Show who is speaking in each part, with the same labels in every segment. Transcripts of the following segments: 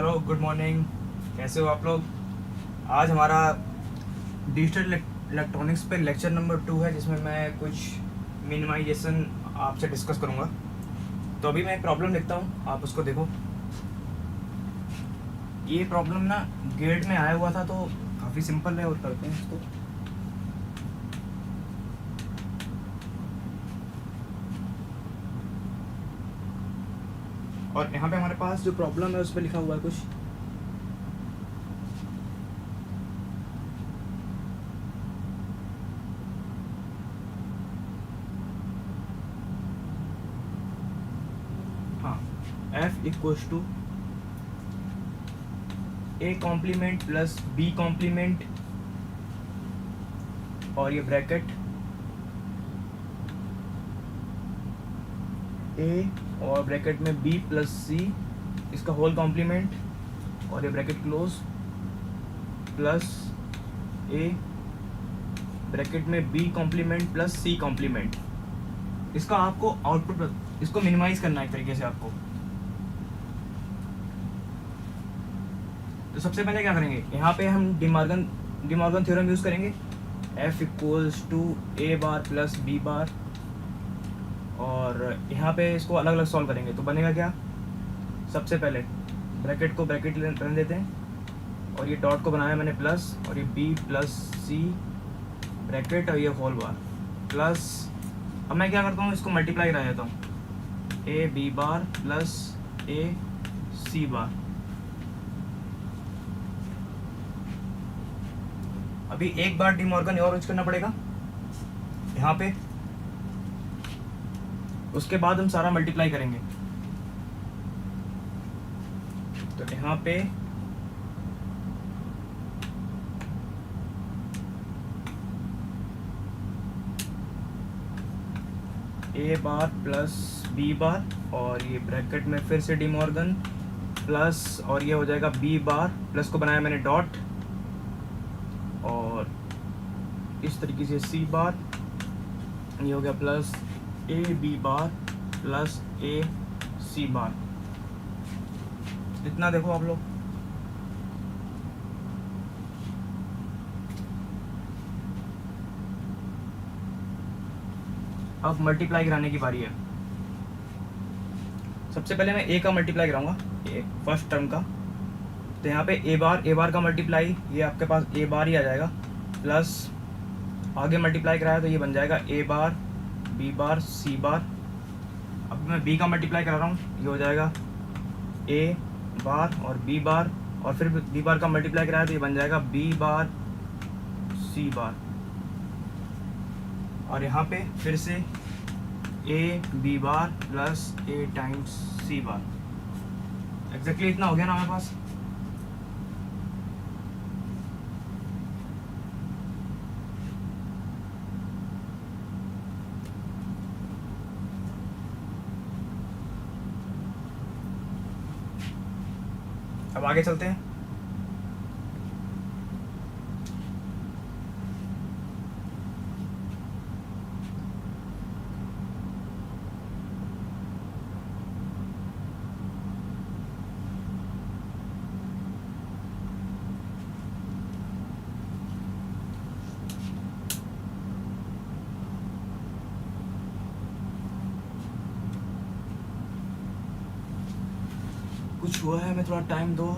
Speaker 1: Hello, good morning. कैसे हो आप लोग? आज हमारा डिजिटल इलेक्ट्रॉनिक्स पे लेक्चर नंबर 2 है, जिसमें मैं कुछ मिनिमाइजेशन आपसे डिस्कस करूँगा। तो अभी मैं एक प्रॉब्लम लिखता हूँ, आप उसको देखो। ये प्रॉब्लम ना गेट में आया हुआ था, तो काफ़ी सिंपल है और करते हैं इसको। और यहाँ पे हमारे पास जो प्रॉब्लम है उस पर लिखा हुआ है कुछ। हाँ, F equals to A complement plus B complement और ये ब्रैकेट A और ब्रैकेट में B प्लस C, इसका होल कॉम्प्लीमेंट और ये bracket close, plus A bracket में B complement plus C complement. इसका आपको आउटपुट, इसको मिनिमाइज करना है एक तरीके से आपको। तो सबसे पहले क्या करेंगे, यहाँ पे हम डिमॉर्गन थ्योरम यूज़ करेंगे। F equals to A bar plus B bar, और यहाँ पे इसको अलग अलग सॉल्व करेंगे। तो बनेगा क्या, सबसे पहले ब्रैकेट को ब्रैकेट रहने देते हैं, और ये डॉट को बनाया मैंने प्लस, और ये B प्लस C ब्रैकेट और ये होल बार प्लस। अब मैं क्या करता हूँ, इसको मल्टीप्लाई करा देता हूँ, A B bar plus A C बार। अभी एक बार डिमॉर्गन और यूज करना पड़ेगा यहाँ पे, उसके बाद हम सारा मल्टीप्लाई करेंगे। तो यहाँ पे A bar plus B bar, और ये ब्रैकेट में फिर से डिमॉर्गन प्लस, और ये हो जाएगा B बार प्लस को बनाया मैंने डॉट, और इस तरीके से C बार, ये हो गया plus A B bar plus A C बार। इतना देखो आप लोग। अब मल्टीप्लाई कराने की बारी है। सबसे पहले मैं A का मल्टीप्लाई कराऊंगा, फर्स्ट टर्म का। तो यहाँ पे A बार का मल्टीप्लाई, ये आपके पास A बार ही आ जाएगा, प्लस आगे मल्टीप्लाई कराया तो ये बन जाएगा A bar B bar C बार। अब मैं B का मल्टीप्लाई करा रहा हूँ, ये हो जाएगा A बार और B बार, और फिर B बार का मल्टीप्लाई कराया तो ये बन जाएगा B बार C बार। और यहाँ पे फिर से A B bar plus A times C bar. Exactly इतना हो गया ना हमारे पास। अब आगे चलते हैं। कुछ हुआ है, मैं थोड़ा टाइम दो।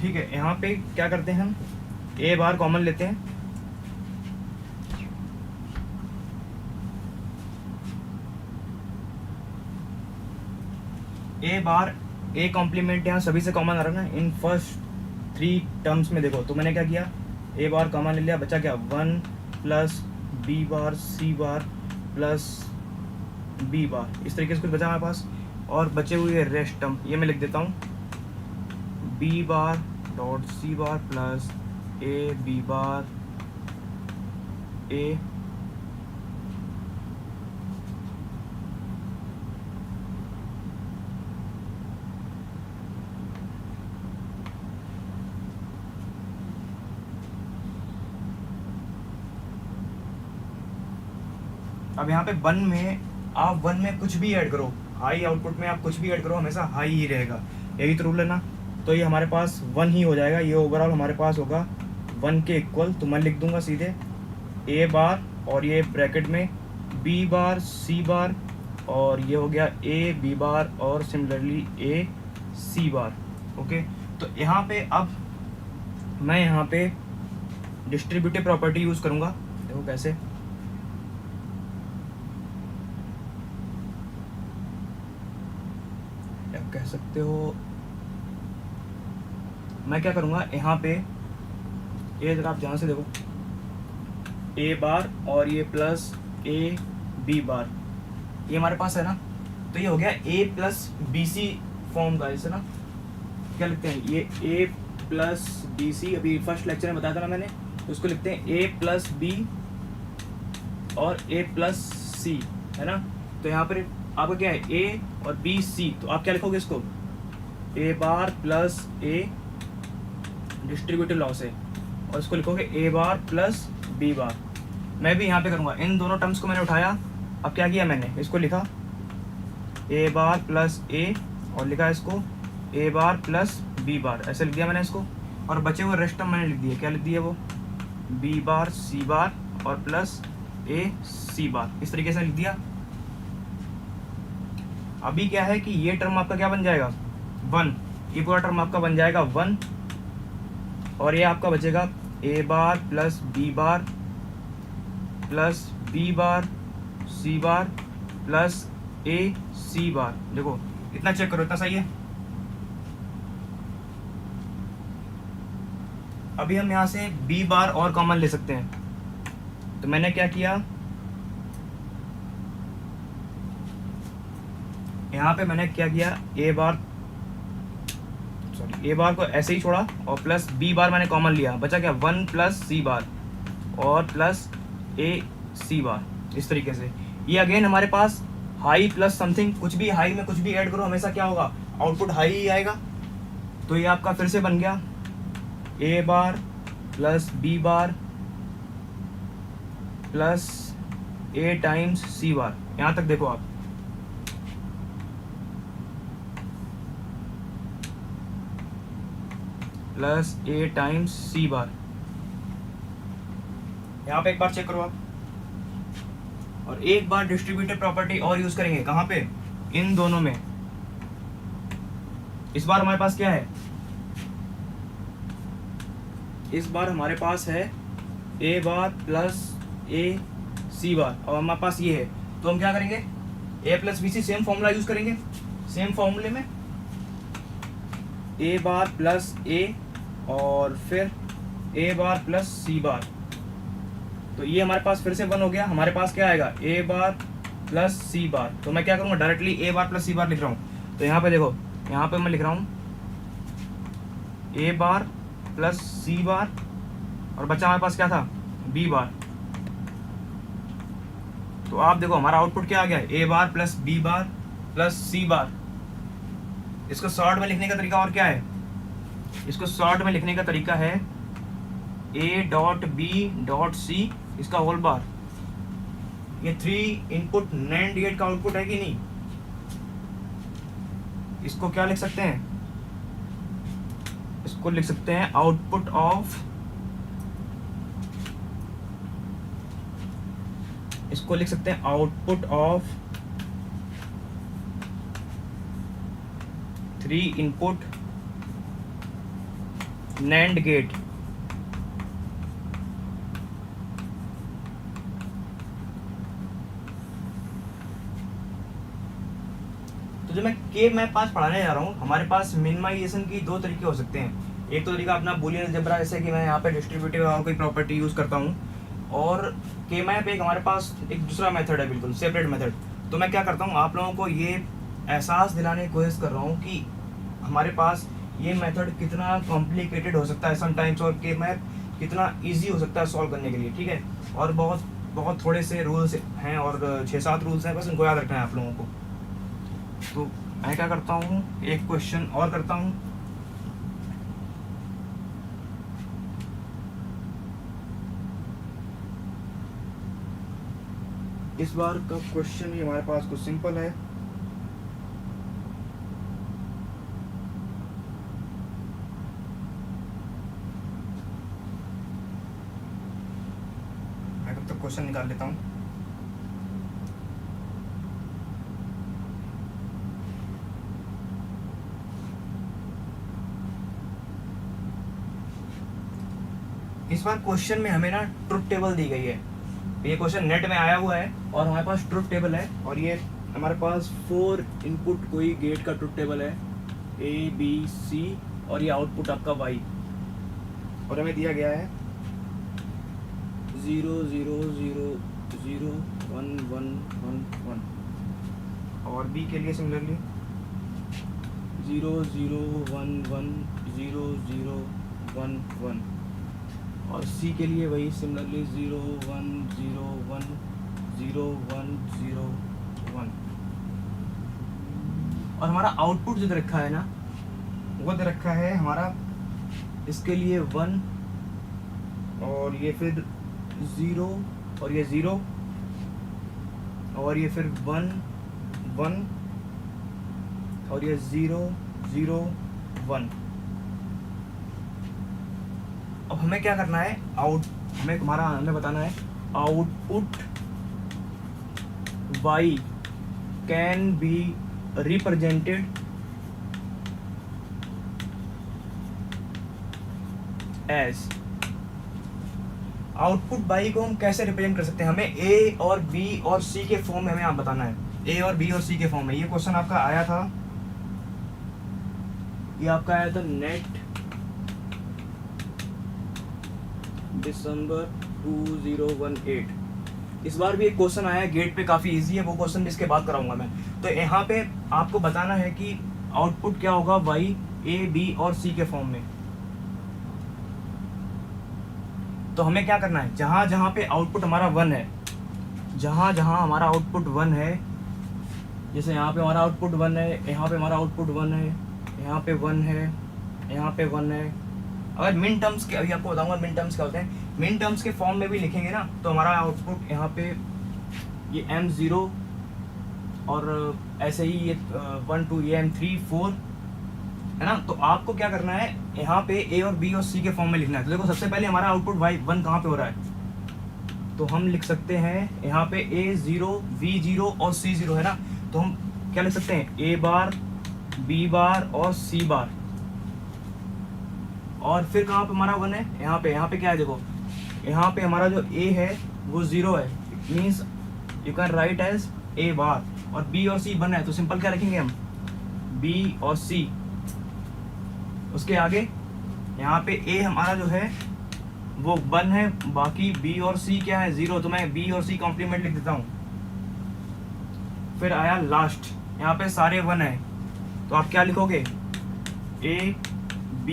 Speaker 1: ठीक है, यहाँ पे क्या करते हैं हम, ए बार कॉमन लेते हैं, ए बार ए कॉम्प्लीमेंट यहाँ सभी से कॉमन आ रहा है ना इन फर्स्ट 3 टर्म्स में। देखो तो मैंने क्या किया, ए बार कॉमन ले लिया, बचा क्या 1 plus B bar C bar plus B बार, इस तरीके से कुछ बचा हमारे पास। और बचे हुए रेस्ट टर्म ये मैं लिख देता हूँ, B bar dot C bar plus A B bar A अब यहाँ पे वन में आप वन में कुछ भी ऐड करो, हाई आउटपुट में आप कुछ भी ऐड करो हमेशा हाई ही रहेगा, यही तो रूल है ना। तो ये हमारे पास 1 ही हो जाएगा, ये ओवरऑल हमारे पास होगा 1 के इक्वल। तो मैं लिख दूंगा सीधे ए बार और ये ब्रैकेट में बी बार सी बार और ये हो गया ए बी बार और सिमिलरली ए सी बार। ओके, तो यहाँ पे अब मैं यहाँ पे डिस्ट्रीब्यूटिव प्रॉपर्टी यूज़ करूँगा। देखो कैसे, कह सकते हो, मैं क्या करूँगा यहाँ पे, ये जरा आप ध्यान से देखो, ए बार और ये प्लस ए बी बार ये हमारे पास है ना, तो ये हो गया ए प्लस बी सी फॉर्म का, इसे ना क्या लिखते हैं, ये ए प्लस बी सी, अभी फर्स्ट लेक्चर में बताया था ना मैंने, तो उसको लिखते हैं ए प्लस बी और ए प्लस सी, है ना। तो यहाँ पर आपका क्या है, ए और बी सी, तो आप क्या लिखोगे इसको, ए बार प्लस ए डिस्ट्रीब्यूटिव लॉ से, और इसको लिखोगे ए बार प्लस बी बार। मैं भी यहाँ पे करूँगा, इन दोनों टर्म्स को मैंने उठाया, अब क्या किया मैंने, इसको लिखा ए बार प्लस ए और लिखा इसको ए बार प्लस बी बार, ऐसे लिख दिया मैंने इसको। और बचे हुए रेस्ट टर्म मैंने लिख दिए, क्या लिख दिया वो, बी बार सी बार और प्लस ए सी बार, इस तरीके से लिख दिया। अभी क्या है कि ये टर्म आपका क्या बन जाएगा 1, ये पूरा टर्म आपका बन जाएगा 1 और ये आपका बचेगा A bar plus B bar plus B bar C bar plus A C bar. देखो इतना चेक करो, इतना सही है। अभी हम यहाँ से बी बार और कॉमन ले सकते हैं, तो मैंने क्या किया, यहाँ पे मैंने क्या किया, ए बार को ऐसे ही छोड़ा और प्लस बी बार मैंने कॉमन लिया, बचा क्या 1 प्लस सी बार और प्लस ए सी बार, इस तरीके से। ये अगेन हमारे पास हाई प्लस समथिंग, कुछ भी हाई में कुछ भी ऐड करो हमेशा क्या होगा, आउटपुट हाई ही आएगा। तो ये आपका फिर से बन गया ए bar plus B bar plus ए टाइम्स सी बार। यहाँ तक देखो आप, प्लस ए टाइम्स सी बार। यहाँ पे एक बार चेक करो आप, और एक बार डिस्ट्रीब्यूटिव प्रॉपर्टी और यूज करेंगे, कहाँ पे, इन दोनों में। इस बार हमारे पास क्या है, इस बार हमारे पास है ए बार प्लस ए सी बार और हमारे पास ये है, तो हम क्या करेंगे, A plus B C same formula use करेंगे। सेम फॉर्मूले में ए बार प्लस ए और फिर ए बार प्लस सी बार, तो ये हमारे पास फिर से 1 हो गया। हमारे पास क्या आएगा, ए बार प्लस सी बार। तो मैं क्या करूँगा, डायरेक्टली ए बार प्लस सी बार लिख रहा हूँ। तो यहाँ पे देखो, यहाँ पे मैं लिख रहा हूँ ए बार प्लस सी बार और बचा हमारे पास क्या था, बी बार। तो आप देखो हमारा आउटपुट क्या आ गया, ए bar plus B bar plus सी बार। इसको शॉर्ट में लिखने का तरीका और क्या है, इसको शॉर्ट में लिखने का तरीका है A dot B dot C, इसका होल बार। ये 3 इनपुट नैंड गेट का आउटपुट है कि नहीं, इसको क्या लिख सकते हैं, इसको लिख सकते हैं आउटपुट ऑफ, इसको लिख सकते हैं output of 3 input NAND gate. तो जो मैं के मैप पास पढ़ाने जा रहा हूँ, हमारे पास मिनिमाइजेशन की दो तरीके हो सकते हैं। एक तो तरीका अपना बूलियन अलजेब्रा, जैसे कि मैं यहाँ पे डिस्ट्रीब्यूटिव और कोई प्रॉपर्टी यूज़ करता हूँ, और के मैप एक हमारे पास एक दूसरा मेथड है, बिल्कुल सेपरेट मेथड। तो मैं क्या करता हूँ, आप लोगों को ये एहसास दिलाने की कोशिश कर रहा हूँ कि हमारे पास ये मेथड कितना कॉम्प्लिकेटेड हो सकता है समटाइम्स, और के मैप कितना ईजी हो सकता है सॉल्व करने के लिए, ठीक है। और बहुत बहुत थोड़े से रूल्स हैं, और 6-7 रूल्स हैं, बस उनको याद रखना है आप लोगों को। तो मैं क्या करता हूँ, एक क्वेश्चन और करता हूँ। इस बार का क्वेश्चन ही हमारे पास कुछ सिंपल है। मैं तब तक क्वेश्चन निकाल लेता हूँ। इस बार क्वेश्चन में हमें ना ट्रुथ टेबल दी गई है। ये क्वेश्चन नेट में आया हुआ है और हमारे पास ट्रुथ टेबल है, और ये हमारे पास 4 इनपुट कोई गेट का ट्रुथ टेबल है, A B C, और ये आउटपुट आपका Y, और हमें दिया गया है 0 0 0 0 1 1 1 1, और B के लिए सिमिलरली 0 0 1 1 0 0 1 1, और C के लिए वही सिमिलरली 0 1 0 1 0 1 0 1। और हमारा आउटपुट जो दे रखा है ना, वो दे रखा है हमारा इसके लिए 1, और ये फिर 0, और ये 0, और ये फिर 1 1, और ये 0 0 1। अब हमें क्या करना है, हमें बताना है output y can be represented as. Output y को हम कैसे रिप्रेजेंट कर सकते हैं, हमें a और b और c के फॉर्म में हमें आप बताना है, a और b और c के फॉर्म में। ये क्वेश्चन आपका आया था, ये आपका आया था नेट दिसंबर 2018। इस बार भी एक क्वेश्चन आया है गेट पे, काफ़ी इजी है, वो क्वेश्चन भी इसके बाद कराऊंगा मैं। तो यहाँ पे आपको बताना है कि आउटपुट क्या होगा y a b और c के फॉर्म में। तो हमें क्या करना है, जहाँ जहाँ पे आउटपुट हमारा 1 है, जहाँ जहाँ हमारा आउटपुट 1 है, जैसे यहाँ पे हमारा आउटपुट 1 है, यहाँ पे हमारा आउटपुट 1 है, यहाँ पे 1 है, यहाँ पे 1 है। अगर मिन टर्म्स के, अभी आपको बताऊंगा मिन टर्म्स क्या होते हैं, मिन टर्म्स के फॉर्म में भी लिखेंगे ना, तो हमारा आउटपुट यहाँ पे ये M0, और ऐसे ही ये 1 2 ये M3 4 है ना। तो आपको क्या करना है, यहाँ पे A और B और C के फॉर्म में लिखना है। तो देखो सबसे पहले हमारा आउटपुट Y1 कहाँ पे हो रहा है, तो हम लिख सकते हैं यहाँ पे A0 V0 और C0 है ना। तो हम क्या लिख सकते हैं, A बार B बार और C बार, और फिर कहाँ पे हमारा 1 है, यहाँ पे क्या है, देखो यहाँ पे हमारा जो A है वो 0 है, means you can write as A bar, और B और C 1 है, तो सिंपल क्या रखेंगे हम, B और C। उसके आगे यहाँ पे A हमारा जो है वो 1 है, बाकी B और C क्या है, 0, तो मैं B और C कॉम्प्लीमेंट लिख देता हूँ। फिर आया लास्ट, यहाँ पे सारे 1 है, तो आप क्या लिखोगे, A B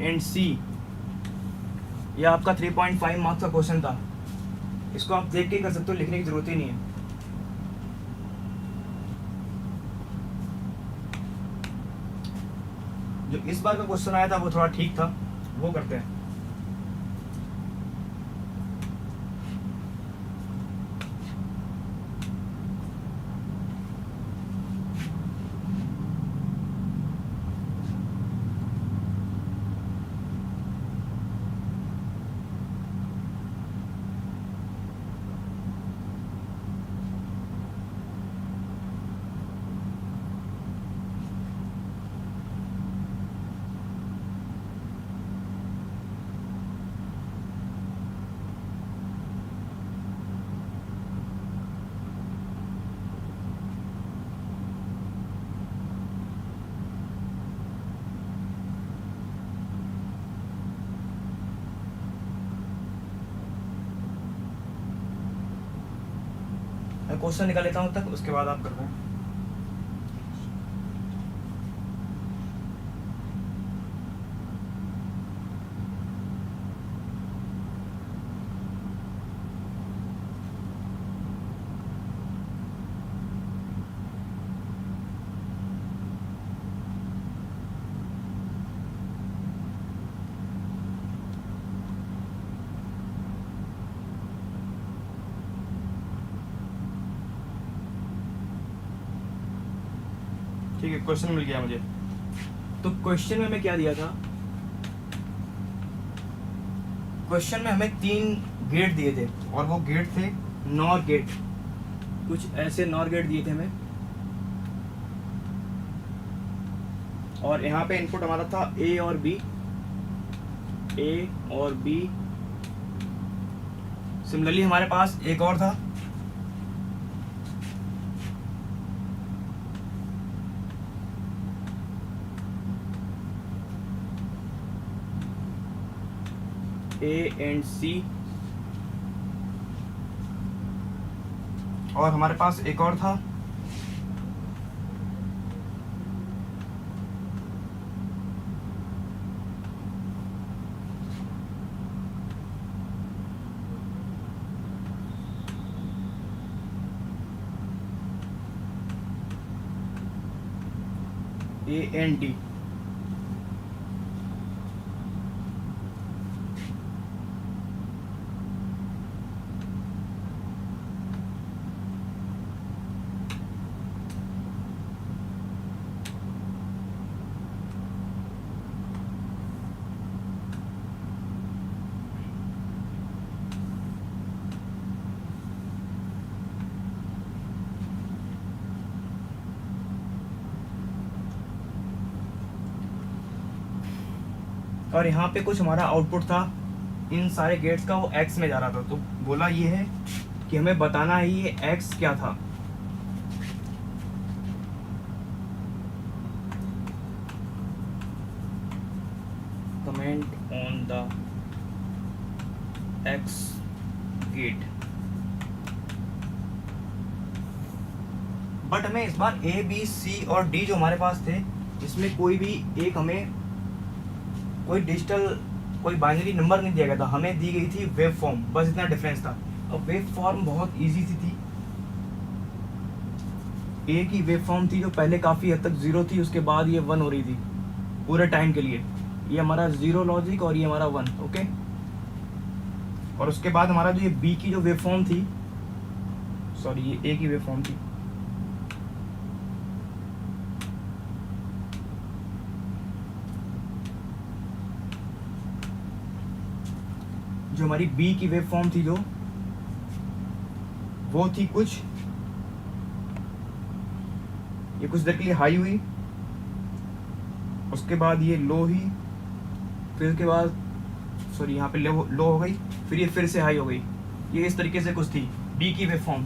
Speaker 1: एंड C। ये आपका 3.5 मार्क्स का क्वेश्चन था, इसको आप देख के कर सकते हो, लिखने की जरूरत ही नहीं है। जो इस बार का क्वेश्चन आया था वो थोड़ा ठीक था, वो करते हैं। मैं क्वेश्चन निकाल लेता हूँ तक, उसके बाद आप कर रहे हैं। ठीक है, क्वेश्चन मिल गया मुझे। तो क्वेश्चन में हमें क्या दिया था, क्वेश्चन में हमें 3 गेट दिए थे, और वो गेट थे नॉर गेट। कुछ ऐसे नॉर गेट दिए थे हमें, और यहाँ पे इनपुट हमारा था ए और बी, ए और बी। सिमिलरली हमारे पास एक और था, ए एंड सी, और हमारे पास एक और था ए एंड डी। और यहाँ पे कुछ हमारा आउटपुट था इन सारे गेट्स का, वो एक्स में जा रहा था। तो बोला ये है कि हमें बताना है ये एक्स क्या था। Comment on the X gate. But हमें इस बार ए बी सी और डी जो हमारे पास थे, इसमें कोई भी एक हमें कोई डिजिटल कोई बाइनरी नंबर नहीं दिया गया था, हमें दी गई थी वेव फॉर्म, बस इतना डिफरेंस था। अब वेव फॉर्म बहुत इजी सी थी। ए की वेव फॉर्म थी जो पहले काफ़ी हद तक 0 थी, उसके बाद ये 1 हो रही थी पूरे टाइम के लिए। ये हमारा 0 लॉजिक और ये हमारा 1, ओके। और उसके बाद हमारा जो ये बी की जो वेव फॉर्म थी, सॉरी ये ए की वेव फॉर्म थी, जो हमारी बी की वेव फॉर्म थी, जो वो थी कुछ, ये कुछ देर के लिए हाई हुई, उसके बाद ये लो हुई, फिर उसके बाद सॉरी यहाँ पे लो हो गई, फिर ये फिर से हाई हो गई। ये इस तरीके से कुछ थी बी की वेव फॉर्म।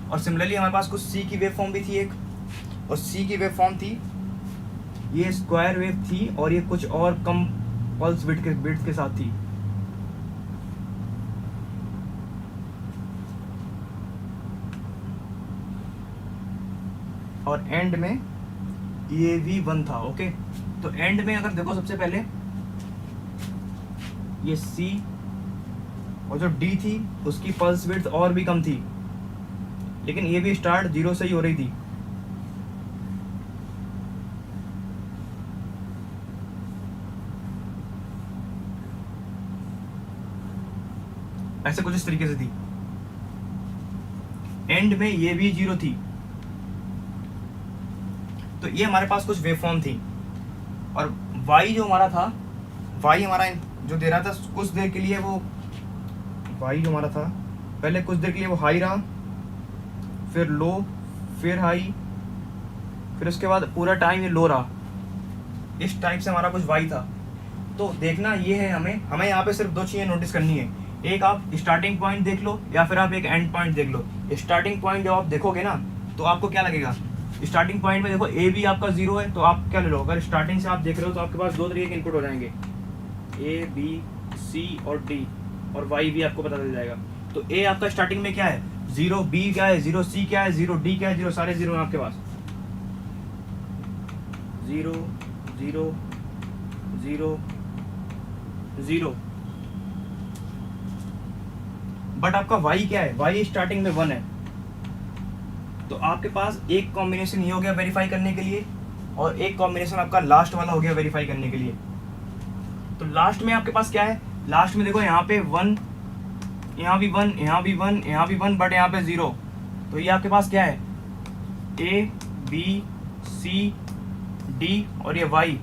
Speaker 1: और सिमिलरली हमारे पास कुछ सी की वेव फॉर्म भी थी एक, और सी की वेव फॉर्म थी, ये स्क्वायर वेव थी, और ये कुछ और कम पल्स बिट्स के साथ थी। और एंड में ये भी 1 था, ओके। तो एंड में अगर देखो, सबसे पहले ये सी और जो डी थी उसकी पल्स विड्थ और भी कम थी, लेकिन ये भी स्टार्ट 0 से ही हो रही थी। ऐसे कुछ इस तरीके से थी। एंड में ये भी 0 थी। तो ये हमारे पास कुछ वेवफॉर्म थी। और y जो हमारा था, y हमारा जो दे रहा था कुछ देर के लिए, वो y जो हमारा था पहले कुछ देर के लिए वो हाई रहा, फिर लो, फिर हाई, फिर उसके बाद पूरा टाइम ये लो रहा। इस टाइप से हमारा कुछ y था। तो देखना ये है, हमें यहाँ पे सिर्फ 2 चीज़ें नोटिस करनी है। एक आप स्टार्टिंग पॉइंट देख लो, या फिर आप एक एंड पॉइंट देख लो। स्टार्टिंग पॉइंट जब आप देखोगे ना, तो आपको क्या लगेगा, स्टार्टिंग पॉइंट में देखो ए बी आपका 0 है, तो आप क्या ले लो, अगर स्टार्टिंग से आप देख रहे हो तो आपके पास 2 तरीके के इनपुट हो जाएंगे, ए बी सी और डी, और वाई भी आपको पता चल जाएगा। तो ए आपका स्टार्टिंग में क्या है, जीरो बी क्या है, जीरो सी क्या है, जीरो डी क्या है, जीरो सारे जीरो हैं आपके पास, zero zero zero zero. But आपका वाई क्या है, वाई स्टार्टिंग में 1 है, तो आपके पास एक कॉम्बिनेशन ये हो गया वेरीफाई करने के लिए, और एक कॉम्बिनेशन आपका लास्ट वाला हो गया वेरीफाई करने के लिए। तो लास्ट में आपके पास क्या है, लास्ट में देखो यहाँ पे 1, यहाँ भी 1, यहाँ भी 1, यहाँ भी 1, बट यहाँ पे 0, तो ये आपके पास क्या है, ए बी सी डी और ये वाई।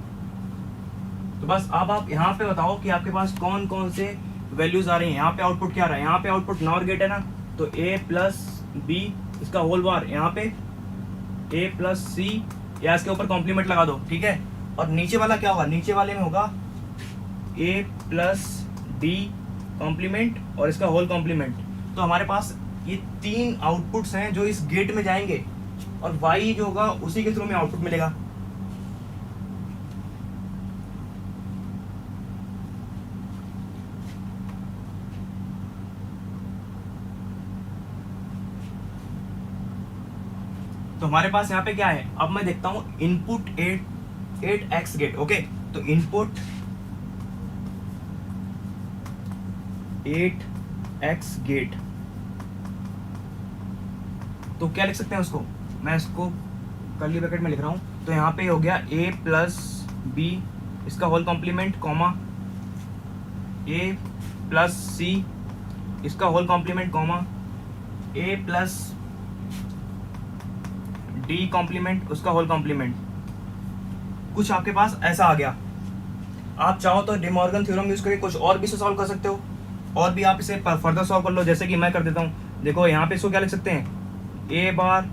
Speaker 1: तो बस अब आप यहाँ पे बताओ कि आपके पास कौन कौन से वैल्यूज आ रही हैं। यहाँ पे आउटपुट क्या आ रहा है, यहाँ पे आउटपुट नॉर गेट है ना, तो ए प्लस बी इसका होल बार, यहाँ पे ए प्लस सी या इसके ऊपर कॉम्प्लीमेंट लगा दो, ठीक है। और नीचे वाला क्या होगा, नीचे वाले में होगा ए प्लस डी कॉम्प्लीमेंट और इसका होल कॉम्प्लीमेंट। तो हमारे पास ये 3 आउटपुट्स हैं जो इस गेट में जाएंगे, और वाई जो होगा उसी के थ्रू में आउटपुट मिलेगा। तो हमारे पास यहाँ पे क्या है, अब मैं देखता हूँ इनपुट 8x गेट, ओके। तो इनपुट 8x गेट, तो क्या लिख सकते हैं उसको, मैं इसको कर्ली ब्रैकेट में लिख रहा हूँ। तो यहाँ पे हो गया a प्लस बी इसका whole complement comma a plus C इसका whole complement comma a plus D complement उसका होल कॉम्प्लीमेंट। कुछ आपके पास ऐसा आ गया। आप चाहो तो डी मॉर्गन थ्योरम यूज करके कुछ और भी से सॉल्व कर सकते हो, और भी आप इसे फर्दर सॉल्व कर लो, जैसे कि मैं कर देता हूँ। देखो यहाँ पे इसको क्या लिख सकते हैं, ए बार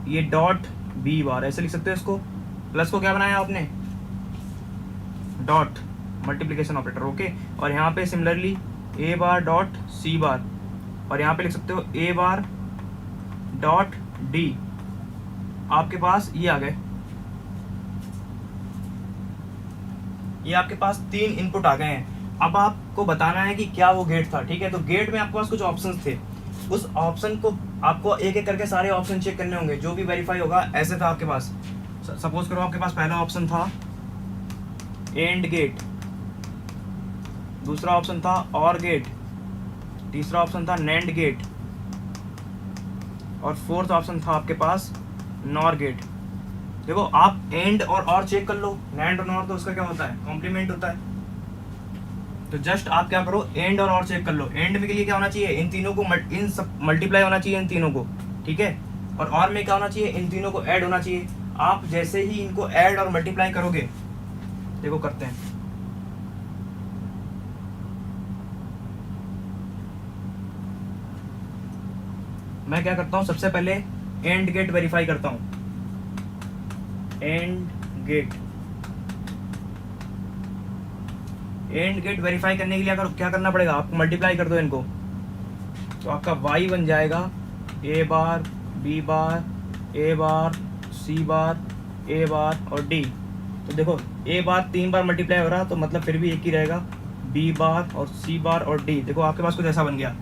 Speaker 1: ये डॉट बी बार, ऐसे लिख सकते हो इसको। प्लस को क्या बनाया आपने, डॉट मल्टीप्लिकेशन ऑपरेटर, ओके। और यहाँ पे सिमिलरली ए बार डॉट सी बार, और यहाँ पे लिख सकते हो ए बार डॉट डी। आपके पास ये आ गए, ये आपके पास 3 इनपुट आ गए हैं। अब आपको बताना है कि क्या वो गेट था, ठीक है। तो गेट में आपके पास कुछ ऑप्शंस थे, उस ऑप्शन को आपको एक एक करके सारे ऑप्शन चेक करने होंगे, जो भी वेरीफाई होगा। ऐसे था आपके पास, सपोज करो आपके पास पहला ऑप्शन था एंड गेट, दूसरा ऑप्शन था और गेट, तीसरा ऑप्शन था नैंड गेट, और फोर्थ ऑप्शन था आपके पास नॉर गेट। देखो आप एंड और चेक कर लो, नैंड और नॉर तो उसका क्या होता है, कॉम्प्लीमेंट होता है। तो जस्ट आप क्या करो, एंड और चेक कर लो। एंड में के लिए क्या होना चाहिए, इन तीनों को इन सब मल्टीप्लाई होना चाहिए, इन तीनों को, ठीक है। और में क्या होना चाहिए, इन तीनों को ऐड होना चाहिए। आप जैसे ही इनको ऐड और मल्टीप्लाई करोगे, देखो करते हैं, मैं क्या करता हूं, सबसे पहले एंड गेट वेरीफाई करता हूं। एंड गेट वेरीफाई करने के लिए अगर क्या करना पड़ेगा, आपको मल्टीप्लाई कर दो इनको, तो आपका y बन जाएगा a bar b bar a bar c bar a bar और d। तो देखो a बार 3 बार मल्टीप्लाई हो रहा, तो मतलब फिर भी एक ही रहेगा, b बार और c बार और d। देखो आपके पास कुछ ऐसा बन गया।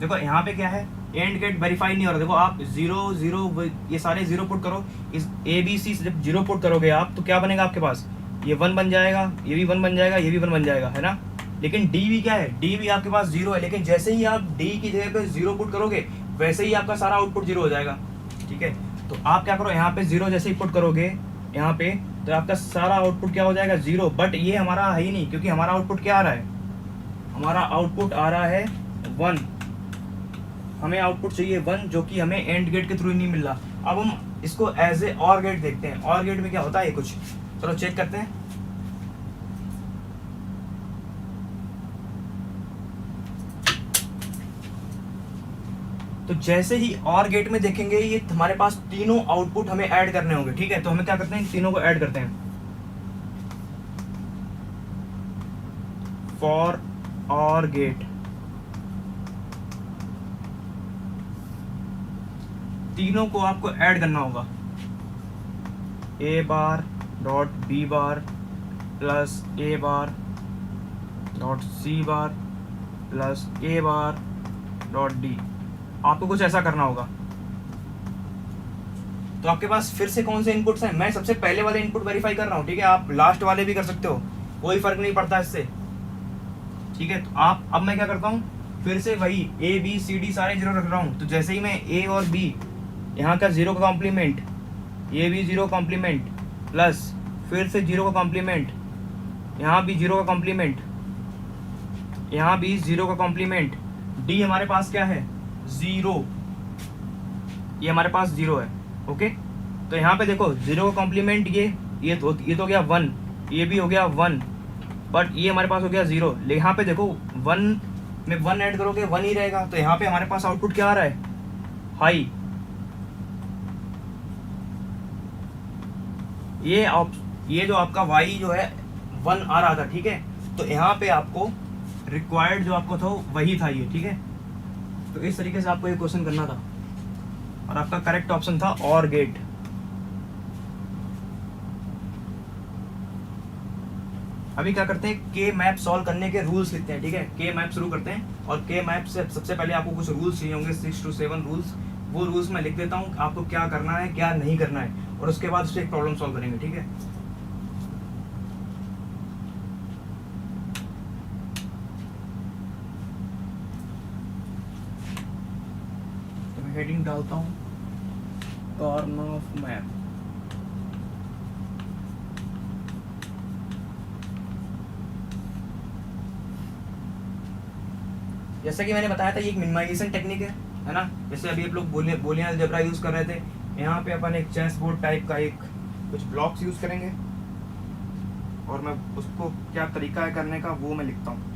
Speaker 1: देखो यहाँ पे क्या है, एंड गेट वेरीफाई नहीं हो रहा। देखो आप 0 0 ये सारे 0 पुट करो, इस ए बी सी जब 0 पुट करोगे आप, तो क्या बनेगा आपके पास, ये 1 बन जाएगा, ये भी 1 बन जाएगा, ये भी 1 बन जाएगा, है ना। लेकिन डी भी क्या है, डी भी आपके पास 0 है, लेकिन जैसे ही आप डी की जगह पे 0 पुट करोगे, वैसे ही आपका सारा आउटपुट 0 हो जाएगा, ठीक है। तो आप क्या करो, यहाँ पे 0 जैसे ही पुट करोगे यहाँ पे, तो आपका सारा आउटपुट क्या हो जाएगा, 0। बट ये हमारा है ही नहीं, क्योंकि हमारा आउटपुट क्या आ रहा है, हमारा आउटपुट आ रहा है 1। हमें आउटपुट चाहिए 1, जो कि हमें एंड गेट के थ्रू नहीं मिल रहा। अब हम इसको एज ए और गेट देखते हैं, और गेट में क्या होता है कुछ, चलो चेक करते हैं। तो जैसे ही और गेट में देखेंगे, ये हमारे पास तीनों आउटपुट हमें ऐड करने होंगे, ठीक है। तो हमें क्या करते हैं, इन तीनों को ऐड करते हैं। फॉर और गेट, तीनों को आपको ऐड करना होगा, a bar dot b bar plus a bar. Dot C bar plus A bar dot D. आपको कुछ ऐसा करना होगा। तो आपके पास फिर से कौन से इनपुट्स हैं? मैं सबसे पहले वाले इनपुट वेरीफाई कर रहा हूँ, ठीक है। आप लास्ट वाले भी कर सकते हो, कोई फर्क नहीं पड़ता इससे, ठीक है। तो आप, अब मैं क्या करता हूँ, फिर से वही ए बी सी डी सारे जीरो रख रहा हूँ। तो जैसे ही मैं ए और बी यहाँ का जीरो का कॉम्प्लीमेंट, ये भी जीरो कॉम्प्लीमेंट प्लस फिर से जीरो का कॉम्प्लीमेंट, यहाँ भी जीरो का कॉम्प्लीमेंट, यहाँ भी जीरो का कॉम्प्लीमेंट, डी हमारे पास क्या है, जीरो, ये हमारे पास जीरो है, ओके। तो यहाँ पे देखो जीरो का कॉम्प्लीमेंट ये तो हो गया वन, ये भी हो गया वन, बट ये हमारे पास हो गया जीरो। यहाँ पे देखो वन में वन ऐड करोगे वन ही रहेगा, तो यहाँ पे हमारे पास आउटपुट क्या आ रहा है, हाई। ये जो आपका y जो है वन आ रहा था, ठीक है। तो यहाँ पे आपको रिक्वायर्ड जो आपको था वही था ये, ठीक है। तो इस तरीके से आपको ये क्वेश्चन करना था और आपका करेक्ट ऑप्शन था और गेट। अभी क्या करते हैं, के मैप सॉल्व करने के रूल्स लिखते हैं, ठीक है। के मैप शुरू करते हैं और के मैप से सबसे पहले आपको कुछ रूल्स चाहिए होंगे, 6 to 7 रूल्स। वो रूल्स मैं लिख देता हूँ, आपको क्या करना है क्या नहीं करना है, और उसके बाद उससे एक प्रॉब्लम सॉल्व करेंगे, ठीक है। तो मैं हेडिंग डालता हूँ कार्नोफ मैप। जैसा कि मैंने बताया था ये एक मिनिमाइजेशन टेक्निक है ना। जैसे अभी आप लोग बोलियन अलजेब्रा यूज कर रहे थे, यहाँ पे अपन एक चेस बोर्ड टाइप का एक कुछ ब्लॉक्स यूज करेंगे और मैं उसको क्या तरीका है करने का वो मैं लिखता हूँ।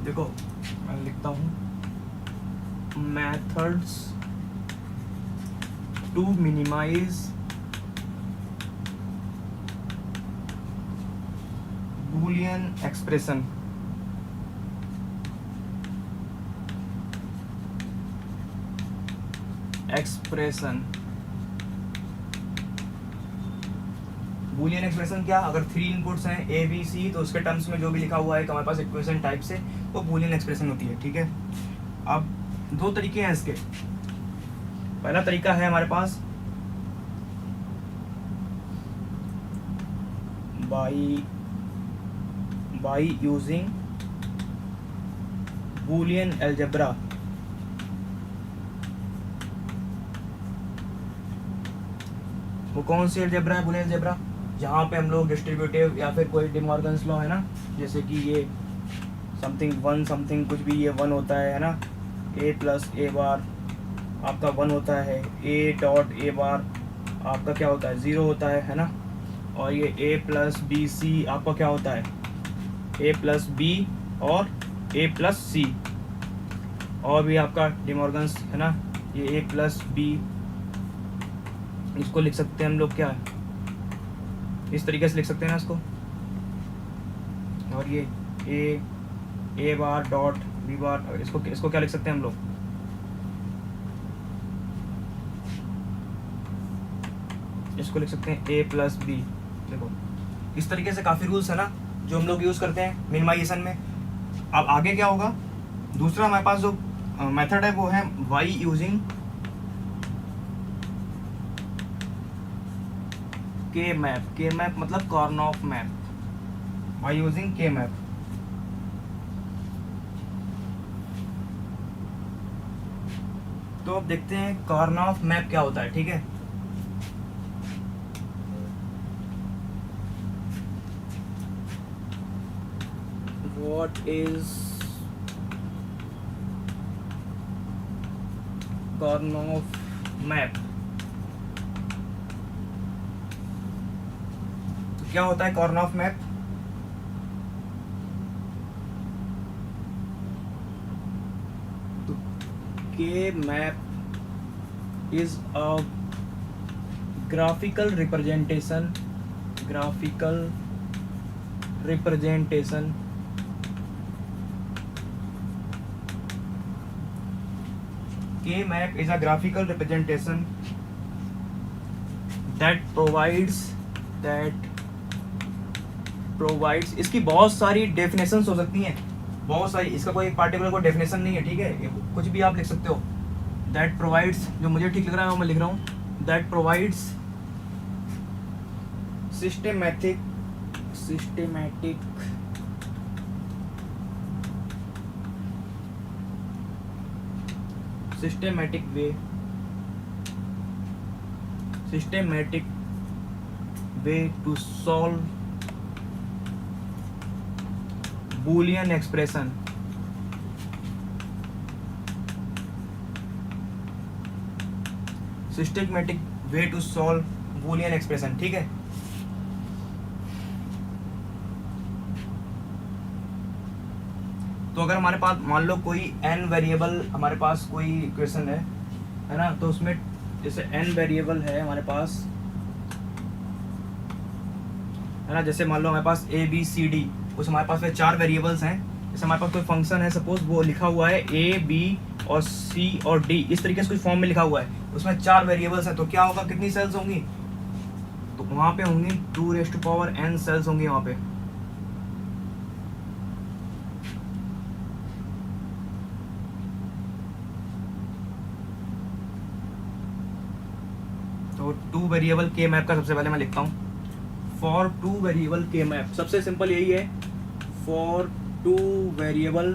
Speaker 1: देखो मैं लिखता हूँ methods to minimize Boolean expression. Boolean expression क्या, अगर 3 इनपुट्स हैं ए बी सी, तो उसके टर्म्स में जो भी लिखा हुआ है हमारे पास इक्वेशन टाइप से, वो बूलियन एक्सप्रेशन होती है, ठीक है। अब 2 तरीके हैं इसके। पहला तरीका है हमारे पास बाई यूजिंग बूलियन अलजेब्रा। वो कौन सी अलजेब्रा है, बूलियन अलजेब्रा, जहाँ पे हम लोग डिस्ट्रीब्यूटिव या फिर कोई डिमॉर्गन्स लॉ है ना, जैसे कि ये समथिंग वन समथिंग कुछ भी, ये वन होता है ना, ए प्लस ए बार आपका वन होता है, ए डॉट ए बार आपका क्या होता है, ज़ीरो होता है ना। और ये ए प्लस बी सी आपका क्या होता है, ए प्लस बी और ए प्लस सी। और भी आपका डिमॉर्गन्स है ना, ये ए प्लस बी, इसको लिख सकते हैं हम लोग क्या है, इस तरीके से लिख सकते हैं ना इसको। और ये ए बार डॉट बी बार, इसको क्या लिख सकते हैं हम लोग, इसको लिख सकते हैं ए प्लस बी। देखो इस तरीके से काफ़ी रूल्स है ना जो हम लोग यूज़ करते हैं मिनिमाइजेशन में। अब आगे क्या होगा, दूसरा हमारे पास जो मेथड है वो है वाई यूजिंग के मैप। के मैप मतलब कार्नोफ मैप, वाई यूजिंग के मैप। तो अब देखते हैं कार्नोफ मैप क्या होता है, ठीक है। What is Karnaugh map? तो क्या होता है Karnaugh मैप? तो K map is a graphical representation K map is a graphical representation that provides इसकी बहुत सारी डेफिनेशंस हो सकती हैं, बहुत सारी, इसका कोई पार्टिकुलर कोई डेफिनेशन नहीं है, ठीक है, कुछ भी आप लिख सकते हो। दैट प्रोवाइड्स, जो मुझे ठीक लग रहा है वो मैं लिख रहा हूँ, that provides systematic way to solve Boolean expression. Systematic way to solve Boolean expression, ठीक है। तो अगर हमारे पास मान लो कोई n वेरिएबल, हमारे पास कोई इक्वेशन है ना, तो उसमें जैसे n वेरिएबल है हमारे पास, है ना, जैसे मान लो हमारे पास a b c d, उस हमारे पास में 4 वेरिएबल्स हैं। जैसे हमारे पास कोई फंक्शन है, सपोज वो लिखा हुआ है a b और c और d, इस तरीके से कोई फॉर्म में लिखा हुआ है, उसमें 4 वेरिएबल्स हैं, तो क्या होगा, कितनी सेल्स होंगी, तो वहाँ पे होंगी 2n सेल्स होंगी वहाँ पे। तो 2 वेरिएबल के मैप का सबसे पहले मैं लिखता हूँ, फॉर 2 वेरिएबल के मैप, सबसे सिंपल यही है, फॉर 2 वेरिएबल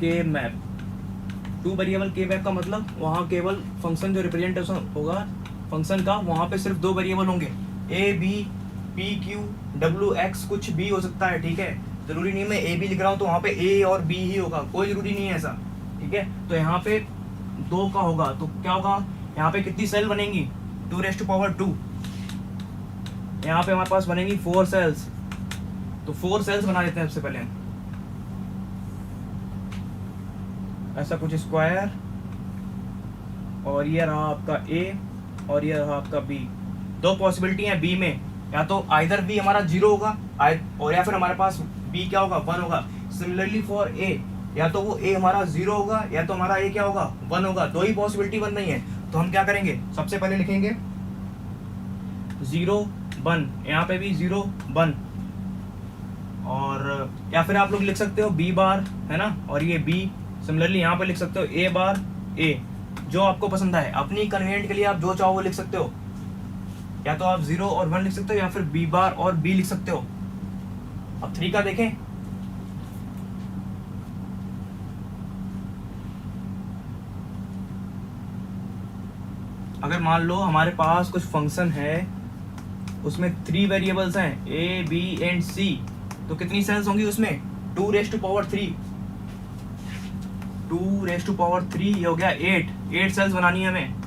Speaker 1: के मैप। 2 वेरिएबल के मैप का मतलब वहाँ केवल फंक्शन जो रिप्रेजेंटेशन होगा फंक्शन का, वहाँ पे सिर्फ 2 वेरिएबल होंगे, A B P Q W X, कुछ भी हो सकता है, ठीक है, जरूरी नहीं मैं ए बी लिख रहा हूँ तो वहाँ पे ए और बी ही होगा, कोई जरूरी नहीं है ऐसा, ठीक है। तो यहाँ पे 2 का होगा तो क्या होगा, यहाँ पे कितनी सेल बनेंगी, 2⁻²। यहाँ पे हमारे पास बनेंगी 4 सेल्स, तो 4 सेल्स बना लेते हैं सबसे पहले, ऐसा कुछ स्क्वायर, और ये रहा आपका ए और ये रहा आपका बी। 2 पॉसिबिलिटी है बी में, या तो आइदर बी हमारा 0 होगा और या फिर हमारे पास बी क्या होगा, 1 होगा। सिमिलरली फॉर ए, या तो वो ए हमारा 0 होगा या तो हमारा ए क्या होगा, 1 होगा, 2 ही पॉसिबिलिटी बन रही है। तो हम क्या करेंगे, सबसे पहले लिखेंगे 0 1, यहाँ पे भी 0 1, और या फिर आप लोग लिख सकते हो b बार, है ना, और ये b, सिमिलरली यहाँ पे लिख सकते हो a बार a, जो आपको पसंद है, अपनी कन्वीनियंट के लिए आप जो चाहो वो लिख सकते हो, या तो आप 0 और 1 लिख सकते हो या फिर b बार और b लिख सकते हो। अब 3 का देखें, अगर मान लो हमारे पास कुछ फंक्शन है उसमें 3 वेरिएबल्स हैं a b एंड c, तो कितनी सेल्स होंगी उसमें, 2⁻3, 2⁻3, ये हो गया 8 सेल्स बनानी है हमें।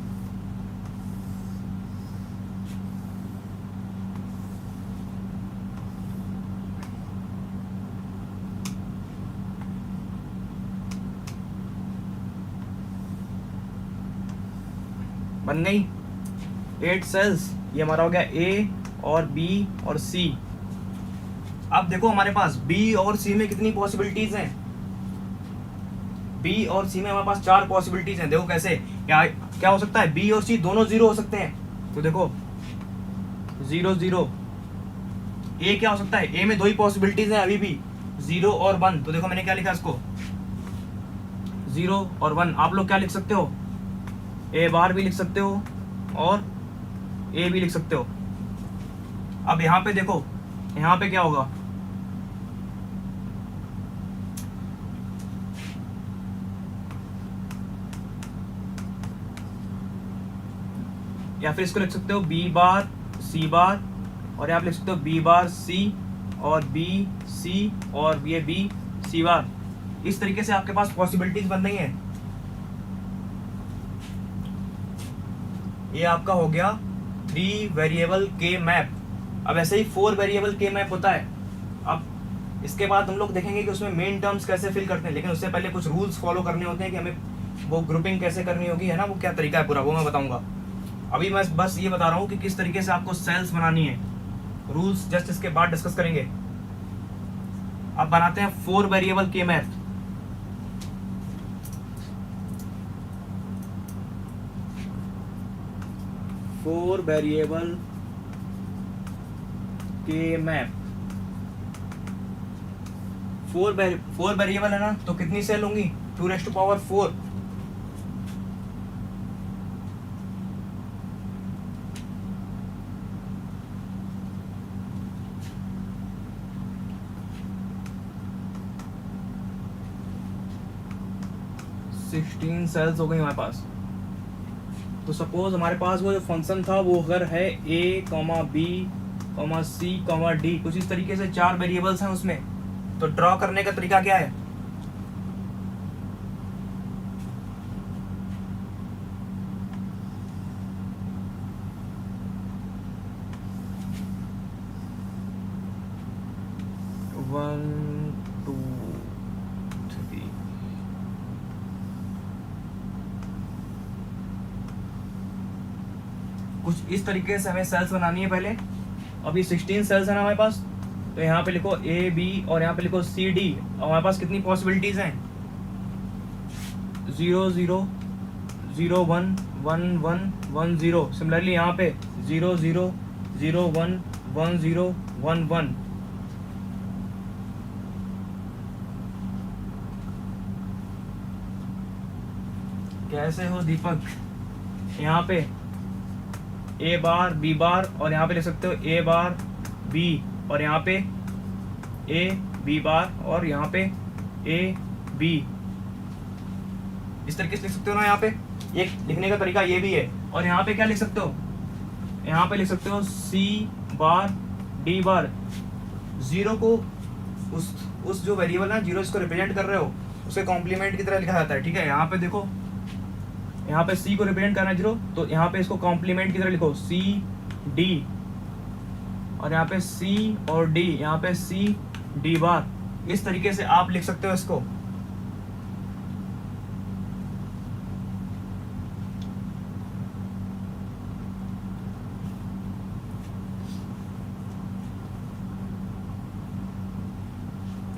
Speaker 1: बन गई 8 सेल्स, ये हमारा हो गया ए और b और c। अब देखो हमारे पास b और c में कितनी पॉसिबिलिटीज हैं, b और c में हमारे पास 4 पॉसिबिलिटीज हैं। देखो कैसे, क्या हो सकता है, b और c दोनों 0 हो सकते हैं, तो देखो 0 0, a क्या हो सकता है, a में 2 ही पॉसिबिलिटीज हैं अभी भी, 0 और 1, तो देखो मैंने क्या लिखा इसको, 0 और 1। आप लोग क्या लिख सकते हो, a बार भी लिख सकते हो और a भी लिख सकते हो। अब यहाँ पे देखो, यहाँ पे क्या होगा, या फिर इसको लिख सकते हो b बार c बार, और आप लिख सकते हो b बार c और b c और ये b c बार। इस तरीके से आपके पास पॉसिबिलिटीज बन रही हैं। ये आपका हो गया 3 वेरिएबल के मैप। अब ऐसे ही 4 वेरिएबल के मैप होता है। अब इसके बाद हम लोग देखेंगे कि उसमें मेन टर्म्स कैसे फिल करते हैं, लेकिन उससे पहले कुछ रूल्स फॉलो करने होते हैं कि हमें वो ग्रुपिंग कैसे करनी होगी, है ना, वो क्या तरीका है पूरा वो मैं बताऊंगा। अभी मैं बस ये बता रहा हूँ कि किस तरीके से आपको सेल्स बनानी है, रूल्स जस्ट इसके बाद डिस्कस करेंगे। अब बनाते हैं 4 वेरिएबल के मैथ। फोर वेरिएबल के मैप, फोर वेरिएबल है ना, तो कितनी सेल होंगी, 2⁴। 16 सेल्स हो गई हमारे पास। तो सपोज हमारे पास वो जो फंक्शन था वो अगर है a, b, c, d, कुछ इस तरीके से 4 वेरिएबल्स हैं उसमें, तो ड्रॉ करने का तरीका क्या है, वन टू थ्री, कुछ इस तरीके से हमें सेल्स बनानी है पहले। अभी 16 सेल्स है ना हमारे पास, तो यहाँ पे लिखो a, b और यहाँ पे लिखो c, d। और हमारे पास कितनी पॉसिबिलिटीज हैं, 0 0 0 1 1 1 1 0। सिमिलरली यहाँ पे 0 0 0 1 1 0 1 1। कैसे हो दीपक, यहाँ पे a बार b बार और यहाँ पे लिख सकते हो a बार b और यहाँ पे a b बार और यहाँ पे a b, इस तरीके से लिख सकते हो ना। यहाँ पे एक लिखने का तरीका ये भी है। और यहाँ पे क्या लिख सकते हो, यहाँ पे लिख सकते हो c बार d बार। जीरो को उस जो वेरिएबल है जीरो इसको रिप्रेजेंट कर रहे हो उसके कॉम्प्लीमेंट की तरह लिखा जाता है, ठीक है। यहाँ पे देखो, यहाँ पे c को रिप्रेजेंट करना है जीरो, तो यहाँ पे इसको कॉम्प्लीमेंट की तरह लिखो c d, और यहाँ पे c और d, यहाँ पे c d बार। इस तरीके से आप लिख सकते हो इसको।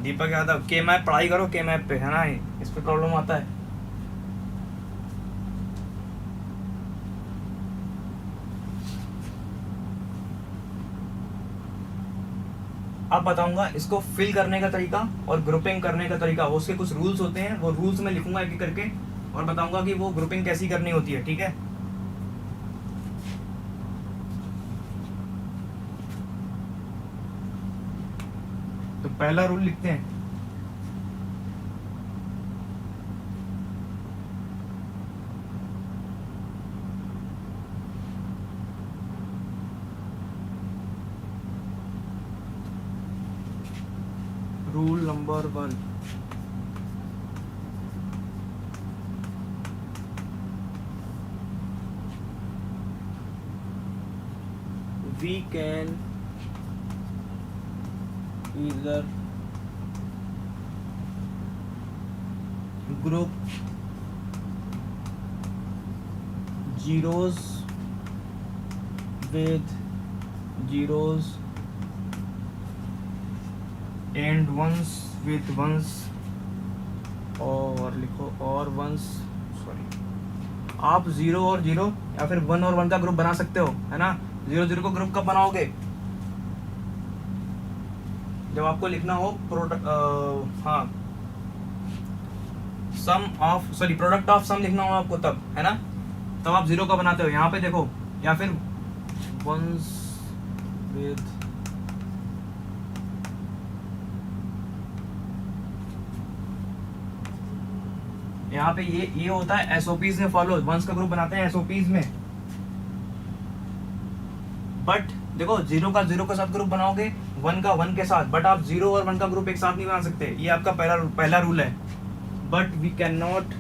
Speaker 1: दीपक यादव, के मैप पढ़ाई करो, के मैप पे, है ना, इस पे प्रॉब्लम आता है। अब बताऊंगा इसको फिल करने का तरीका और ग्रुपिंग करने का तरीका। वो उसके कुछ रूल्स होते हैं, वो रूल्स मैं लिखूंगा एक एक करके और बताऊंगा कि वो ग्रुपिंग कैसी करनी होती है, ठीक है। तो पहला रूल लिखते हैं, rule number 1, we can either group zeros with zeros and ones with ones, और लिखो और ones, सॉरी, आप 0 और 0 या फिर 1 और 1 का ग्रुप बना सकते हो, है ना। 0 0 को ग्रुप कब बनाओगे, जब आपको लिखना हो हाँ प्रोडक्ट ऑफ सम लिखना हो आपको, तब, है ना, तब आप 0 का बनाते हो। यहाँ पे देखो, या फिर ones with, यहाँ पे ये होता है एसओपीज में फॉलो, वंस का ग्रुप बनाते हैं एसओपीज में। बट देखो, 0 का 0 के साथ ग्रुप बनाओगे, 1 का 1 के साथ, बट आप 0 और 1 का ग्रुप एक साथ नहीं बना सकते। ये आपका पहला रूल है। But we can not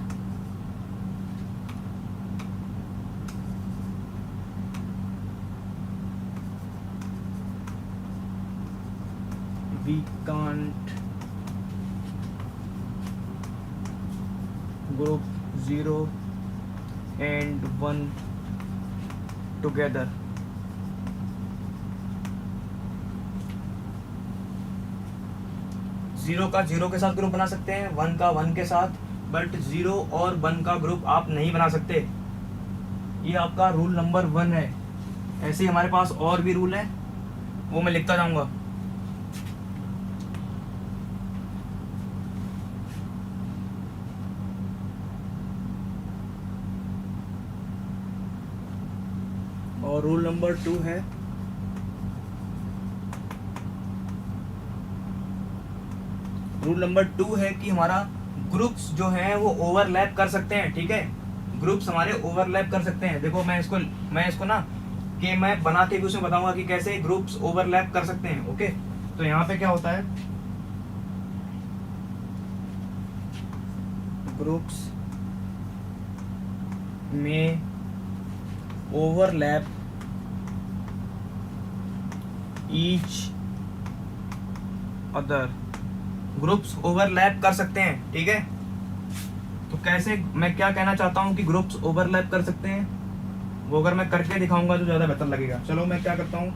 Speaker 1: we can't group 0 and 1 together. Zero का जीरो के साथ ग्रुप बना सकते हैं, 1 का 1 के साथ, बट 0 और 1 का ग्रुप आप नहीं बना सकते। ये आपका रूल नंबर 1 है। ऐसे ही हमारे पास और भी रूल है, वो मैं लिखता जाऊंगा। और रूल नंबर 2 है, रूल नंबर 2 है कि हमारा ग्रुप्स जो हैं वो ओवरलैप कर सकते हैं। ठीक है, ग्रुप्स हमारे ओवरलैप कर सकते हैं। देखो मैं इसको ना कि मैं बना के भी उसमें बताऊंगा कि कैसे ग्रुप्स ओवरलैप कर सकते हैं। ओके, तो यहाँ पे क्या होता है, ग्रुप्स में overlap each other, groups overlap कर सकते हैं। ठीक है, तो कैसे, मैं क्या कहना चाहता हूँ कि ग्रुप्स ओवरलैप कर सकते हैं, वो अगर मैं करके दिखाऊंगा तो ज़्यादा बेहतर लगेगा। चलो मैं क्या करता हूँ,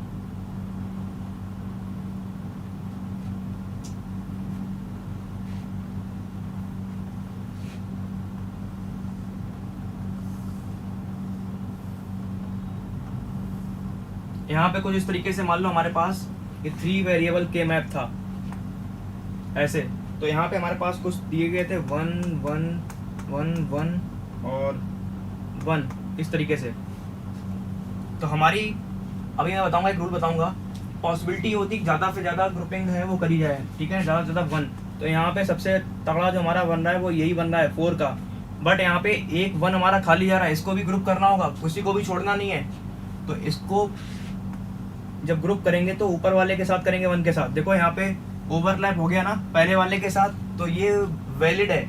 Speaker 1: यहाँ पे कुछ इस तरीके से मान लो हमारे पास ये 3 वेरिएबल के मैप था ऐसे, तो यहाँ पे हमारे पास कुछ दिए गए थे 1 1 1 1 और 1 इस तरीके से। तो हमारी, अभी मैं बताऊंगा, एक रूल बताऊंगा, पॉसिबिलिटी होती है ज़्यादा से ज़्यादा ग्रुपिंग है वो करी जाए। ठीक है, ज़्यादा से ज़्यादा 1, तो यहाँ पे सबसे तगड़ा जो हमारा बन रहा है वो यही बन रहा है 4 का, बट यहाँ पे एक 1 हमारा खाली जा रहा है, इसको भी ग्रुप करना होगा, किसी को भी छोड़ना नहीं है। तो इसको जब ग्रुप करेंगे तो ऊपर वाले के साथ करेंगे 1 के साथ। देखो यहाँ पे ओवरलैप हो गया ना पहले वाले के साथ, तो ये वैलिड है,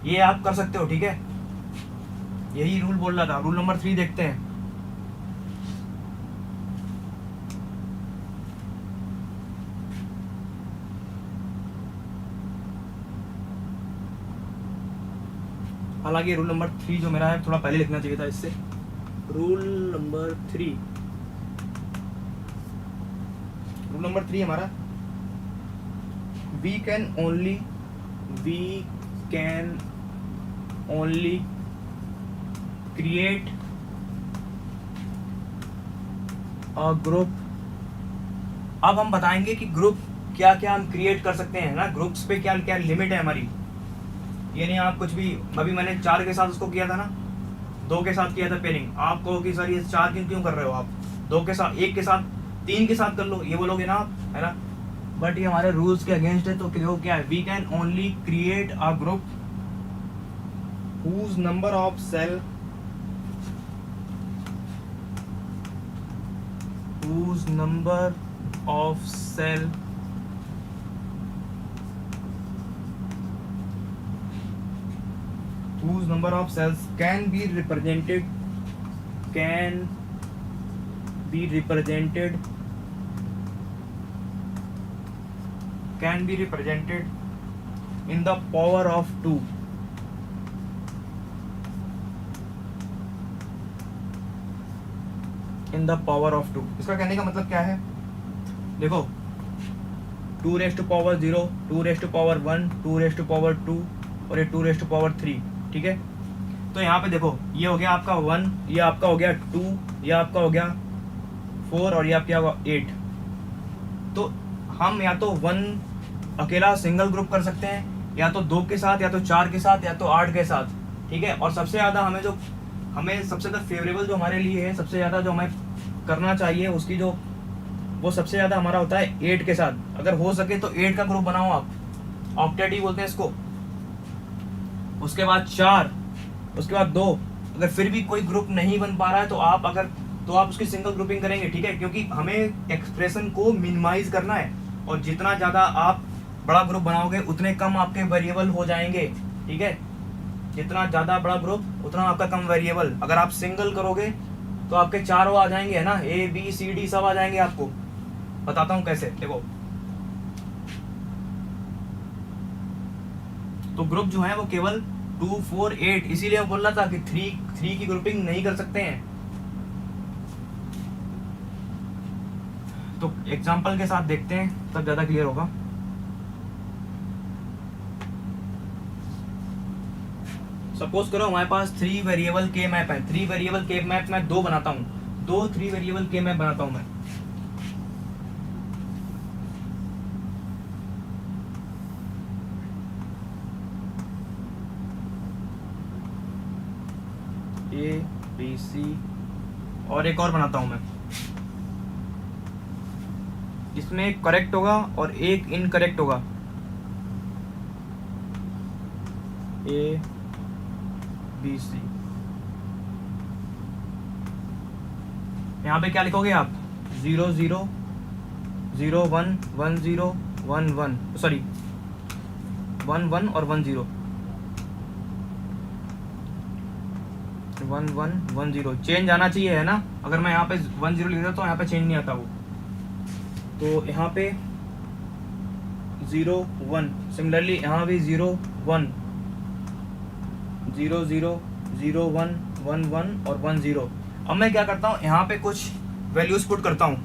Speaker 1: ये आप कर सकते हो। ठीक है, यही रूल बोल रहा था। रूल नंबर 3 देखते हैं। हालांकि रूल नंबर 3 जो मेरा है थोड़ा पहले लिखना चाहिए था इससे। रूल नंबर 3 हमारा, we can only create a group. अब हम बताएंगे कि ग्रुप क्या क्या हम क्रिएट कर सकते हैं ना, ग्रुप्स पे क्या क्या लिमिट है हमारी। ये नहीं आप कुछ भी, अभी मैंने 4 के साथ उसको किया था ना, 2 के साथ किया था पेयरिंग, आप कहो कि सर ये 4 क्यों कर रहे हो आप, 2 के साथ, 1 के साथ, 3 के साथ कर लो, ये बोलोगे ना आप, है ना, बट ये हमारे रूल्स के अगेंस्ट है। तो देखो क्या है, we can only create a group whose number of cell whose number of cell whose number of cells can be represented in the power of 2। In the power of 2, इसका कहने का मतलब क्या है, देखो 2 raise to power 0, 2 raise to power 1, 2 raise to power 2 और ये 2 raise to power 3। ठीक है, तो यहाँ पे देखो ये हो गया आपका 1, ये आपका हो गया 2, ये आपका हो गया 4 और ये आपका होगा 8। तो हम या तो 1 अकेला सिंगल ग्रुप कर सकते हैं, या तो 2 के साथ, या तो 4 के साथ, या तो 8 के साथ। ठीक है, और सबसे ज़्यादा हमें सबसे ज़्यादा फेवरेबल जो हमारे लिए है, सबसे ज़्यादा जो हमें करना चाहिए उसकी जो, वो सबसे ज़्यादा हमारा होता है 8 के साथ। अगर हो सके तो 8 का ग्रुप बनाओ आप, ऑक्टेट ही बोलते हैं इसको। उसके बाद 4, उसके बाद 2। अगर फिर भी कोई ग्रुप नहीं बन पा रहा है तो आप उसकी सिंगल ग्रुपिंग करेंगे। ठीक है, क्योंकि हमें एक्सप्रेशन को मिनिमाइज करना है, और जितना ज़्यादा आप बड़ा ग्रुप बनाओगे उतने कम आपके वेरिएबल हो जाएंगे। ठीक है, जितना ज़्यादा बड़ा ग्रुप उतना आपका कम वेरिएबल। अगर आप सिंगल करोगे तो आपके 4 वो आ जाएंगे, है ना, A B C D सब आ जाएंगे। आपको बताता हूँ कैसे, देखो। तो ग्रुप जो है वो केवल 2 4 8, इसीलिए मैं बोल रहा था कि 3 की ग्रुपिंग नहीं कर सकते हैं। तो एग्जांपल के साथ देखते हैं, तब ज़्यादा क्लियर होगा। सपोज करो हमारे पास 3 वेरिएबल के मैप है। 3 वेरिएबल के मैप मैं 2 बनाता हूँ, 2 3 वेरिएबल के मैप बनाता हूँ मैं। ए बी सी, और एक और बनाता हूँ मैं, इसमें एक करेक्ट होगा और एक इनकरेक्ट होगा। ए बी सी, यहाँ पे क्या लिखोगे आप? 0 0 0 1 1 0 1 1, सॉरी 1 1 और 1 0, 1 1 1 0। चेंज आना चाहिए, है ना? अगर मैं यहाँ पे 1 0 लिख देता तो यहाँ पे चेंज नहीं आता वो। तो यहाँ पे 0 1, सिमिलरली यहाँ भी 0 1 0 0 0 1 1 1 और 1 0। अब मैं क्या करता हूँ, यहाँ पे कुछ वैल्यूज पुट करता हूँ।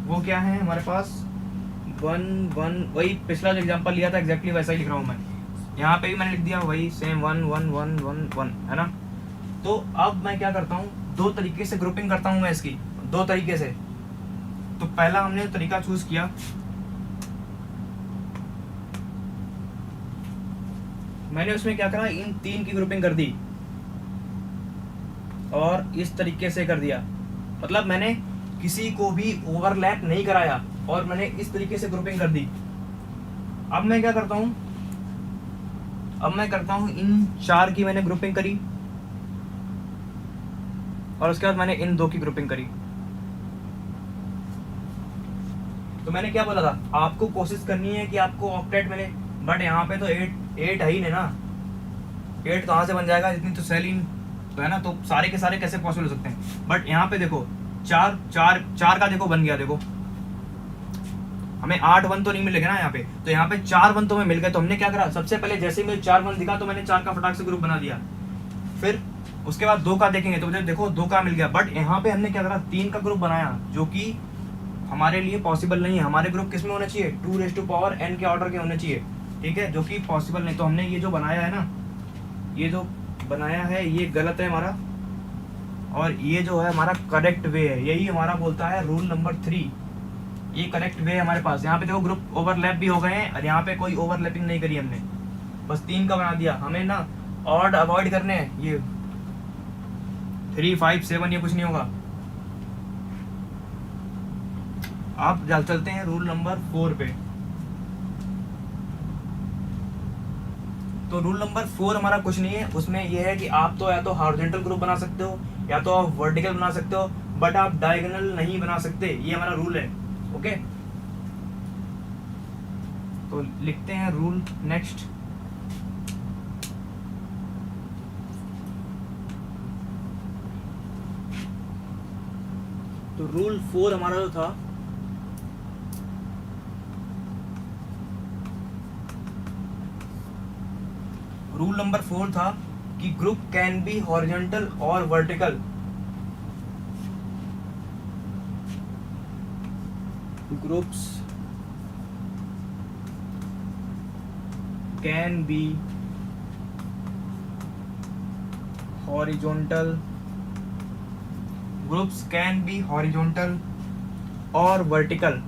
Speaker 1: वो क्या है हमारे पास? 1 1, वही पिछला जो एग्जांपल लिया था एग्जैक्टली वैसा ही लिख रहा हूँ मैं। यहाँ पे भी मैंने लिख दिया वही सेम 1 1 1 1 1, है ना? तो अब मैं क्या करता हूँ, 2 तरीके से ग्रुपिंग करता हूँ मैं इसकी, 2 तरीके से। तो पहला हमने तरीका चूज किया, मैंने उसमें क्या करा, इन 3 की ग्रुपिंग कर दी और इस तरीके से कर दिया। मतलब मैंने किसी को भी ओवरलैप नहीं कराया और मैंने इस तरीके से ग्रुपिंग कर दी। अब मैं क्या करता हूँ, अब मैं करता हूँ इन 4 की मैंने ग्रुपिंग करी और उसके बाद मैंने इन 2 की ग्रुपिंग करी। तो मैंने क्या बोला था, आपको कोशिश करनी है कि आपको ऑक्टेट मिले, बट यहाँ पे तो 8 है ही नहीं ना। 8 कहाँ से बन जाएगा, इतनी तो सेल तो है ना, तो सारे के सारे कैसे पॉसिबल हो सकते हैं? बट यहाँ पे देखो 4 का देखो बन गया, देखो हमें 8 1 तो नहीं मिलेगा ना यहाँ पे, तो यहाँ पे 4 1 तो हमें मिल गए। तो हमने क्या करा, सबसे पहले जैसे ही मुझे 4 1 दिखा तो मैंने 4 का फटाक से ग्रुप बना दिया। फिर उसके बाद 2 का देखेंगे तो मुझे देखो 2 का मिल गया, बट यहाँ पे हमने क्या करा, 3 का ग्रुप बनाया, जो कि हमारे लिए पॉसिबल नहीं है। हमारे ग्रुप किस में होना चाहिए? 2n के ऑर्डर के होने चाहिए, ठीक है, जो कि पॉसिबल नहीं। तो हमने ये जो बनाया है ना, ये जो बनाया है ये गलत है हमारा, और ये जो है हमारा करेक्ट वे है। यही हमारा बोलता है रूल नंबर 3, ये करेक्ट वे है हमारे पास। यहाँ पे देखो ग्रुप ओवरलैप भी हो गए हैं और यहाँ पे कोई ओवरलैपिंग नहीं करी हमने, बस 3 का बना दिया। हमें ना ऑड अवॉइड करने हैं, ये 3 5 7 ये कुछ नहीं होगा। आप चलते हैं रूल नंबर 4 पे। तो रूल नंबर 4 हमारा कुछ नहीं है, उसमें यह है कि आप तो या तो हॉरिजॉन्टल ग्रुप बना सकते हो या तो आप वर्टिकल बना सकते हो, बट आप डायगोनल नहीं बना सकते। ये हमारा रूल है, ओके। तो लिखते हैं रूल नेक्स्ट। तो रूल 4 हमारा जो था, रूल नंबर 4 था कि ग्रुप कैन बी हॉरिजॉन्टल और vertical. Groups can be horizontal, groups can be horizontal और vertical.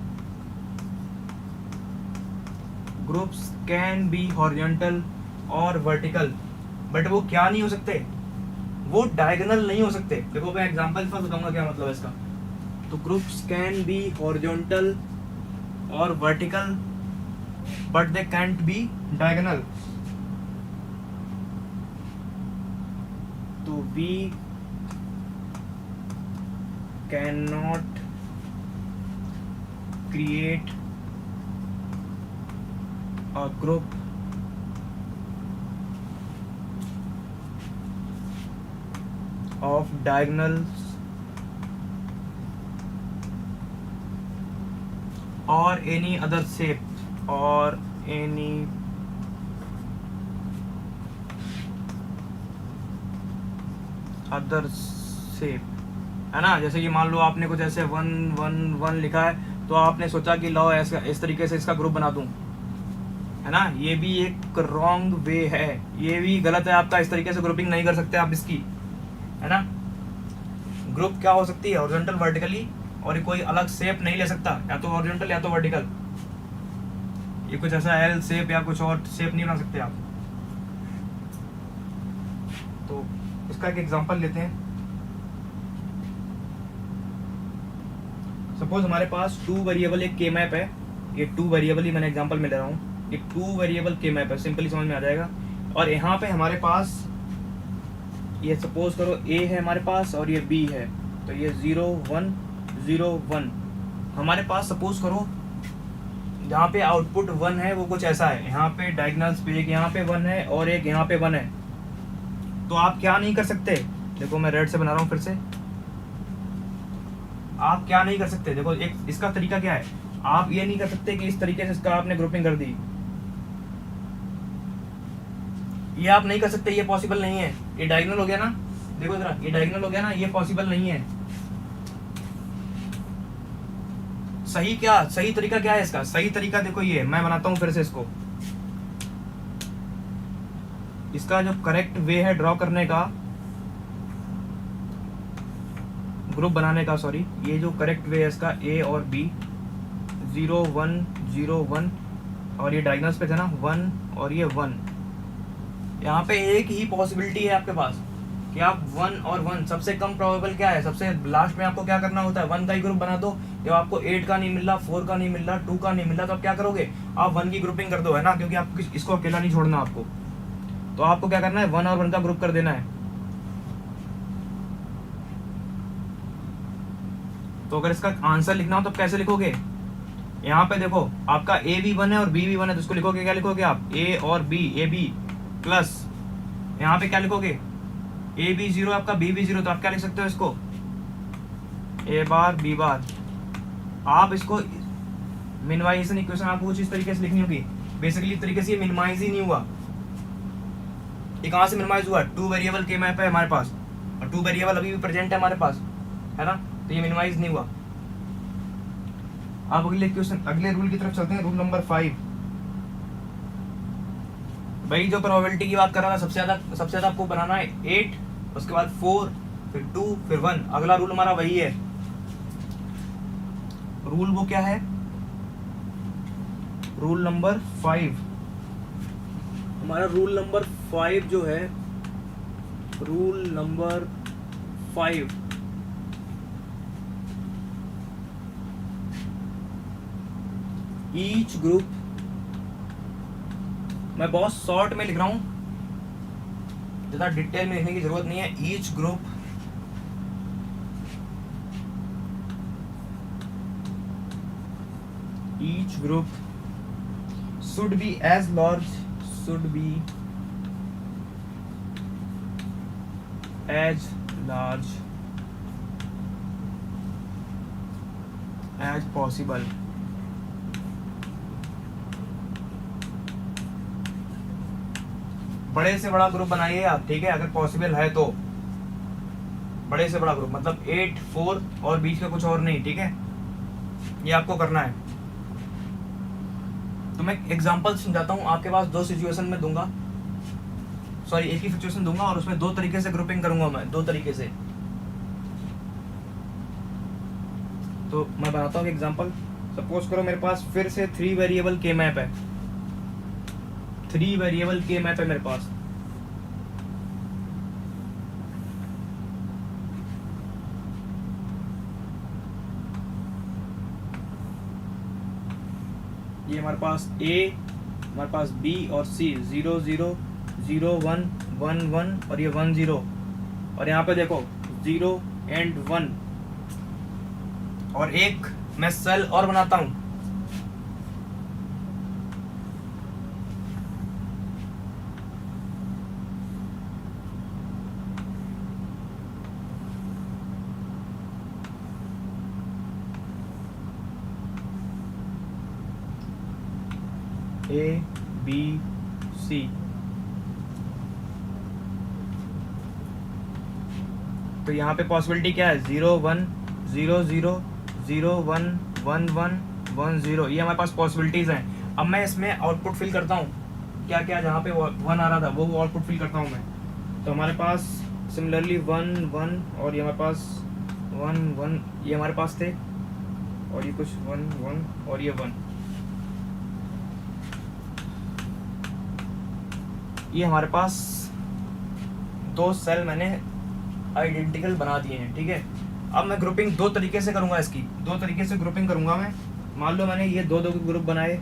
Speaker 1: Groups can be horizontal और वर्टिकल, बट वो क्या नहीं हो सकते, वो डायगोनल नहीं हो सकते। देखो मैं एग्जांपल पर बताऊंगा क्या मतलब है इसका। तो ग्रुप्स कैन बी हॉरिजॉन्टल और vertical but they can't be diagonal. तो we can not create a group of diagonals or any other shape or any other shape, है ना। जैसे कि मान लो आपने कुछ ऐसे 1 1 1 लिखा है, तो आपने सोचा कि लो ऐसा इस तरीके से इसका ग्रुप बना दूं, है ना। ये भी एक रॉन्ग वे है, ये भी गलत है आपका। इस तरीके से ग्रुपिंग नहीं कर सकते आप इसकी, है ना। ग्रुप क्या हो सकती है, हॉरिजॉन्टल वर्टिकली, और कोई अलग शेप नहीं ले सकता, या तो हॉरिजॉन्टल या तो वर्टिकल। ये कुछ ऐसा एल शेप या कुछ और शेप नहीं बना सकते आप। तो इसका एक एग्जांपल लेते हैं। सपोज हमारे पास 2 वेरिएबल एक के मैप है, ये 2 वेरिएबल ही मैंने एग्जांपल में ले रहा हूँ, ये 2 वेरिएबल के मैप है, सिंपली समझ में आ जाएगा। और यहाँ पे हमारे पास ये सपोज करो ए है हमारे पास और ये बी है, तो ये 0 1 0 1 हमारे पास। सपोज करो जहाँ पे आउटपुट 1 है वो कुछ ऐसा है, यहाँ पे डायगोनल्स पे एक यहाँ पे 1 है और एक यहाँ पे 1 है। तो आप क्या नहीं कर सकते, देखो मैं रेड से बना रहा हूँ फिर से। आप क्या नहीं कर सकते, देखो एक इसका तरीका क्या है, आप ये नहीं कर सकते कि इस तरीके से इसका आपने ग्रुपिंग कर दी, ये आप नहीं कर सकते, ये पॉसिबल नहीं है। ये डायगोनल हो गया ना, देखो जरा, ये डायगोनल हो गया ना, ये पॉसिबल नहीं है। सही क्या, सही तरीका क्या है इसका, सही तरीका देखो ये मैं बनाता हूं फिर से इसको। इसका जो करेक्ट वे है ड्रॉ करने का, ग्रुप बनाने का, सॉरी, ये जो करेक्ट वे है इसका ए और बी, 0 1 0 1, और ये डायगोनल्स पे थे ना 1 और ये 1। यहाँ पे एक ही पॉसिबिलिटी है आपके पास कि आप 1 और 1, सबसे कम प्रोबेबल क्या है, सबसे लास्ट में आपको क्या करना होता है, 1 का ही ग्रुप बना दो। जब आपको 8 का नहीं मिल रहा, 4 का नहीं मिल रहा, 2 का नहीं मिल रहा, तो आप क्या करोगे, आप 1 की ग्रुपिंग कर दो, है ना, क्योंकि आपको इसको अकेला नहीं छोड़ना आपको। तो आपको क्या करना है, 1 और 1 का ग्रुप कर देना है। तो अगर इसका आंसर लिखना हो तो कैसे लिखोगे, यहाँ पे देखो आपका ए भी 1 है और बी भी 1 है, तो इसको लिखोगे, क्या लिखोगे आप, ए और बी, ए बी प्लस, यहाँ पे क्या लिखोगे, ए बी 0 आपका, बी भी 0, तो आप क्या लिख सकते हो इसको, ए बार बी बार। आप इसको मिनिमाइजेशन इक्वेशन आपको कुछ इस तरीके से लिखनी होगी। बेसिकली तरीके से ये मिनिमाइज ही नहीं हुआ। ये कहाँ से मिनिमाइज हुआ, 2 वेरिएबल के मैप है हमारे पास, और 2 वेरिएबल अभी भी प्रेजेंट है हमारे पास, है ना, तो ये मिनिमाइज नहीं हुआ। अब अगले क्वेश्चन, अगले रूल की तरफ चलते हैं, रूल नंबर 5। भाई जो प्रोबेबिलिटी की बात कर रहा था, सबसे ज्यादा आपको बनाना है 8, उसके बाद 4, फिर 2, फिर 1। अगला रूल हमारा वही है। रूल वो क्या है, रूल नंबर 5। हमारा रूल नंबर 5 जो है, रूल नंबर 5, ईच ग्रुप, मैं बहुत शॉर्ट में लिख रहा हूं, ज्यादा डिटेल में लिखने की जरूरत नहीं है। Each group should be as large as possible। बड़े से बड़ा ग्रुप बनाइए आप, ठीक है, अगर पॉसिबल है तो बड़े से बड़ा ग्रुप, मतलब 8 4 और बीच का कुछ और नहीं, ठीक है, ये आपको करना है। तो मैं एग्जांपल समझाता हूँ आपके पास, 2 सिचुएशन में दूंगा, सॉरी एक ही सिचुएशन दूंगा, और उसमें 2 तरीके से ग्रुपिंग करूंगा मैं, 2 तरीके से। तो मैं बनाता हूँ एग्जांपल। सपोज करो मेरे पास फिर से 3 वेरिएबल के मैप है, 3 वेरिएबल के मैप है मेरे पास। ये हमारे पास A, हमारे पास B और C, 0 0 0 1 1 1 और ये 1 0, और यहाँ पे देखो 0 एंड 1, और एक मैं सेल और बनाता हूँ, A B C। तो यहाँ पे पॉसिबिलिटी क्या है, 0 1 0 0 0 1 1 1 1 0, ये हमारे पास पॉसिबिलिटीज़ हैं। अब मैं इसमें आउटपुट फिल करता हूँ, क्या क्या जहाँ पे 1 आ रहा था वो आउटपुट फिल करता हूँ मैं। तो हमारे पास सिमिलरली 1 1 और ये हमारे पास 1 1 ये हमारे पास थे, और ये कुछ 1 1 और ये 1, ये हमारे पास दो सेल मैंने आइडेंटिकल बना दिए हैं, ठीक है। अब मैं ग्रुपिंग दो तरीके से करूँगा, इसकी दो तरीके से ग्रुपिंग करूँगा मैं। मान लो मैंने ये दो दो ग्रुप बनाए,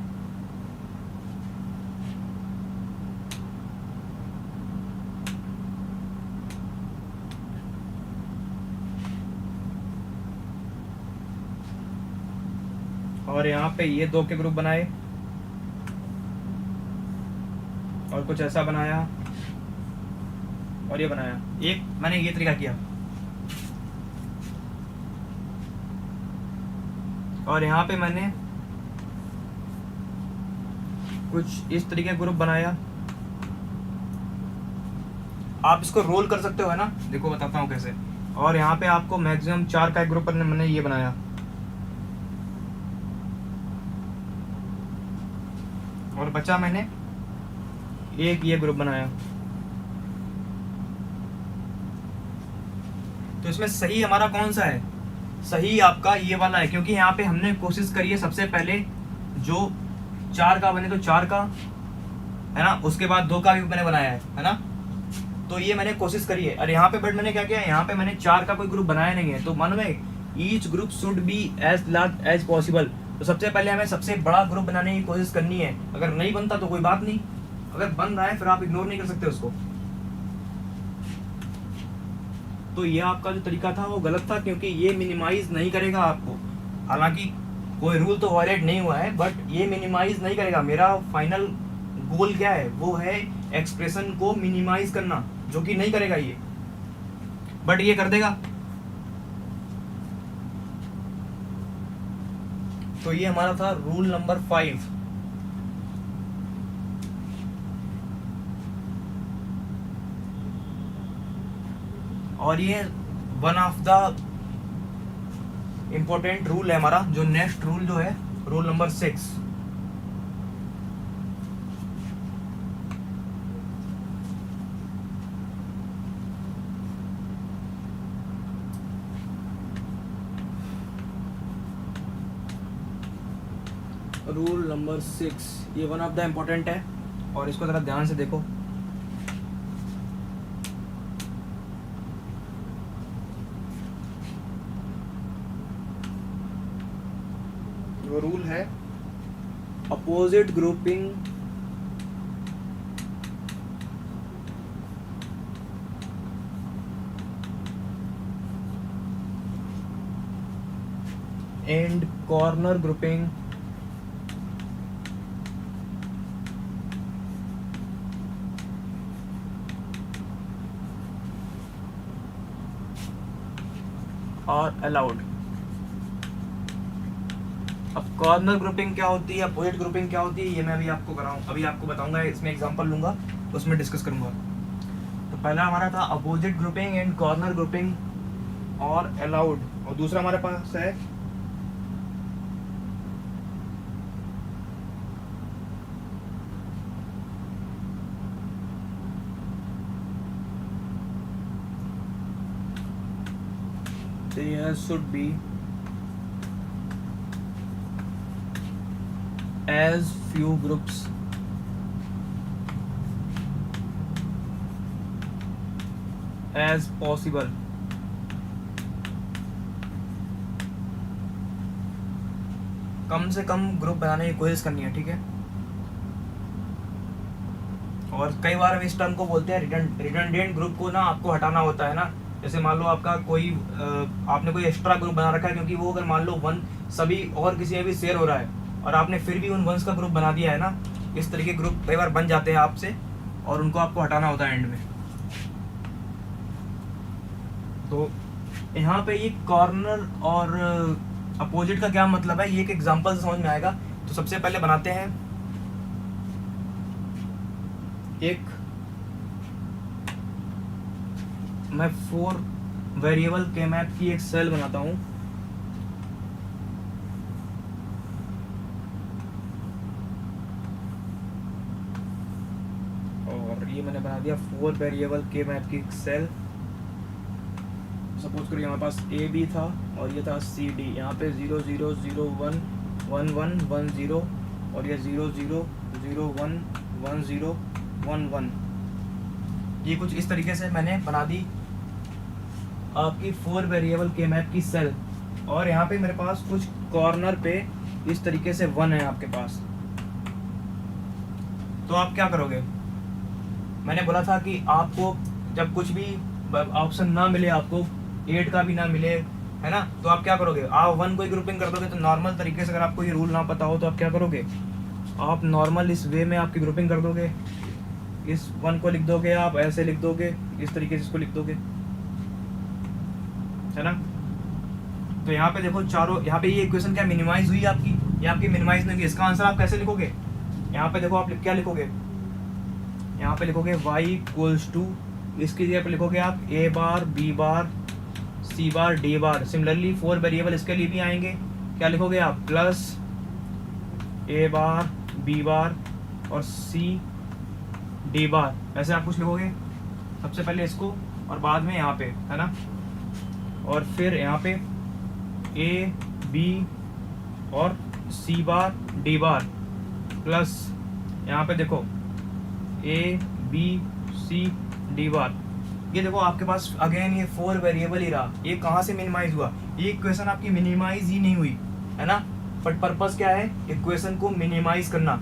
Speaker 1: और यहाँ पे ये दो के ग्रुप बनाए, और कुछ ऐसा बनाया, और ये बनाया। एक मैंने ये तरीका किया, और यहाँ पे मैंने कुछ इस तरीके ग्रुप बनाया। आप इसको रोल कर सकते हो, है ना, देखो बताता हूँ कैसे। और यहाँ पे आपको मैक्सिमम 4 का एक ग्रुप मैंने ये बनाया, और बचा मैंने एक ये ग्रुप बनाया। तो इसमें सही हमारा कौन सा है, सही आपका ये वाला है, क्योंकि यहाँ पे हमने कोशिश करी है सबसे पहले जो 4 का बने तो 4 का, है ना, उसके बाद 2 का भी मैंने बनाया है ना। तो ये मैंने कोशिश करी है। और यहाँ पे बट मैंने क्या किया, यहाँ पे मैंने 4 का कोई ग्रुप बनाया नहीं है। तो मन में each group should be as large as possible. तो सबसे पहले हमें सबसे बड़ा ग्रुप बनाने की कोशिश करनी है। अगर नहीं बनता तो कोई बात नहीं, अगर बन रहा है फिर आप इग्नोर नहीं कर सकते उसको। तो ये आपका जो तरीका था वो गलत था, क्योंकि ये मिनिमाइज नहीं करेगा आपको। हालांकि कोई रूल तो वायलेट नहीं हुआ है, बट ये मिनिमाइज नहीं करेगा। मेरा फाइनल गोल क्या है, वो है एक्सप्रेशन को मिनिमाइज करना, जो कि नहीं करेगा ये, बट ये कर देगा। तो ये हमारा था रूल नंबर 5। और ये one of the important rule है हमारा। जो नेक्स्ट रूल जो है रूल नंबर 6, रूल नंबर 6 ये वन ऑफ द इम्पोर्टेंट है, और इसको जरा ध्यान से देखो। वो रूल है opposite grouping and corner grouping और अलाउड। अब कॉर्नर ग्रुपिंग क्या होती है, अपोजिट ग्रुपिंग क्या होती है, ये मैं अभी आपको बताऊंगा। इसमें एग्जांपल लूंगा, उसमें डिस्कस करूंगा। तो पहला हमारा था opposite grouping and corner grouping और अलाउड, और दूसरा हमारे पास है there should be as few groups as possible। कम से कम ग्रुप बनाने की कोशिश करनी है, ठीक है। और कई बार हम इस टर्म को बोलते हैं रिडंडेंट ग्रुप को ना आपको हटाना होता है ना। जैसे मान लो आपका कोई आपने कोई एक्स्ट्रा ग्रुप बना रखा है, क्योंकि वो अगर मान लो वन सभी और किसी में भी शेयर हो रहा है, और आपने फिर भी उन वंस का ग्रुप बना दिया है ना। इस तरीके ग्रुप कई बार बन जाते हैं आपसे, और उनको आपको हटाना होता है एंड में। तो यहाँ पे ये कॉर्नर और अपोजिट का क्या मतलब है, ये एक एग्जांपल से समझ में आएगा। तो सबसे पहले बनाते हैं मैं 4 वेरिएबल के मैप की एक सेल बनाता हूँ। और ये मैंने बना दिया 4 वेरिएबल के मैप की एक सेल। सपोज करिए हमारे पास ए बी था और ये था सी डी। यहाँ पे 0 0 0 1 1 1 1 0 और ये 0 0 0 1 1 0 1 1। ये कुछ इस तरीके से मैंने बना दी आपकी 4 वेरिएबल के मैप की सेल। और यहाँ पे मेरे पास कुछ कॉर्नर पे इस तरीके से 1 है आपके पास। तो आप क्या करोगे, मैंने बोला था कि आपको जब कुछ भी ऑप्शन ना मिले, आपको 8 का भी ना मिले, है ना, तो आप क्या करोगे, आप 1 को ग्रुपिंग कर दोगे। तो नॉर्मल तरीके से अगर आपको ये रूल ना पता हो तो आप क्या करोगे, आप नॉर्मल इस वे में आपकी ग्रुपिंग कर दोगे। इस 1 को लिख दोगे, आप ऐसे लिख दोगे, इस तरीके से इसको लिख दोगे, है ना। तो यहाँ पे देखो चारों, यहाँ पे ये इक्वेशन क्या मिनिमाइज हुई आपकी, ये आपकी मिनिमाइज नहीं हुई। इसका आंसर आप कैसे लिखोगे, यहाँ पे देखो आप क्या लिखोगे, यहाँ पे लिखोगे y इक्वल्स टू, इसकी जगह पे लिखोगे आप a bar b bar c bar d bar. Similarly 4 variable इसके लिए भी आएंगे, क्या लिखोगे आप, plus a bar b bar और c d बार। ऐसे आप कुछ लिखोगे सबसे पहले इसको और बाद में यहाँ पे, है ना। और फिर यहाँ पे a b और c बार d बार प्लस यहाँ पे देखो a b c d बार। ये देखो आपके पास अगेन ये 4 वेरिएबल ही रहा। ये कहाँ से मिनिमाइज हुआ, ये इक्वेशन आपकी मिनिमाइज ही नहीं हुई, है ना। बट पर्पस क्या है, इक्वेशन को मिनिमाइज करना।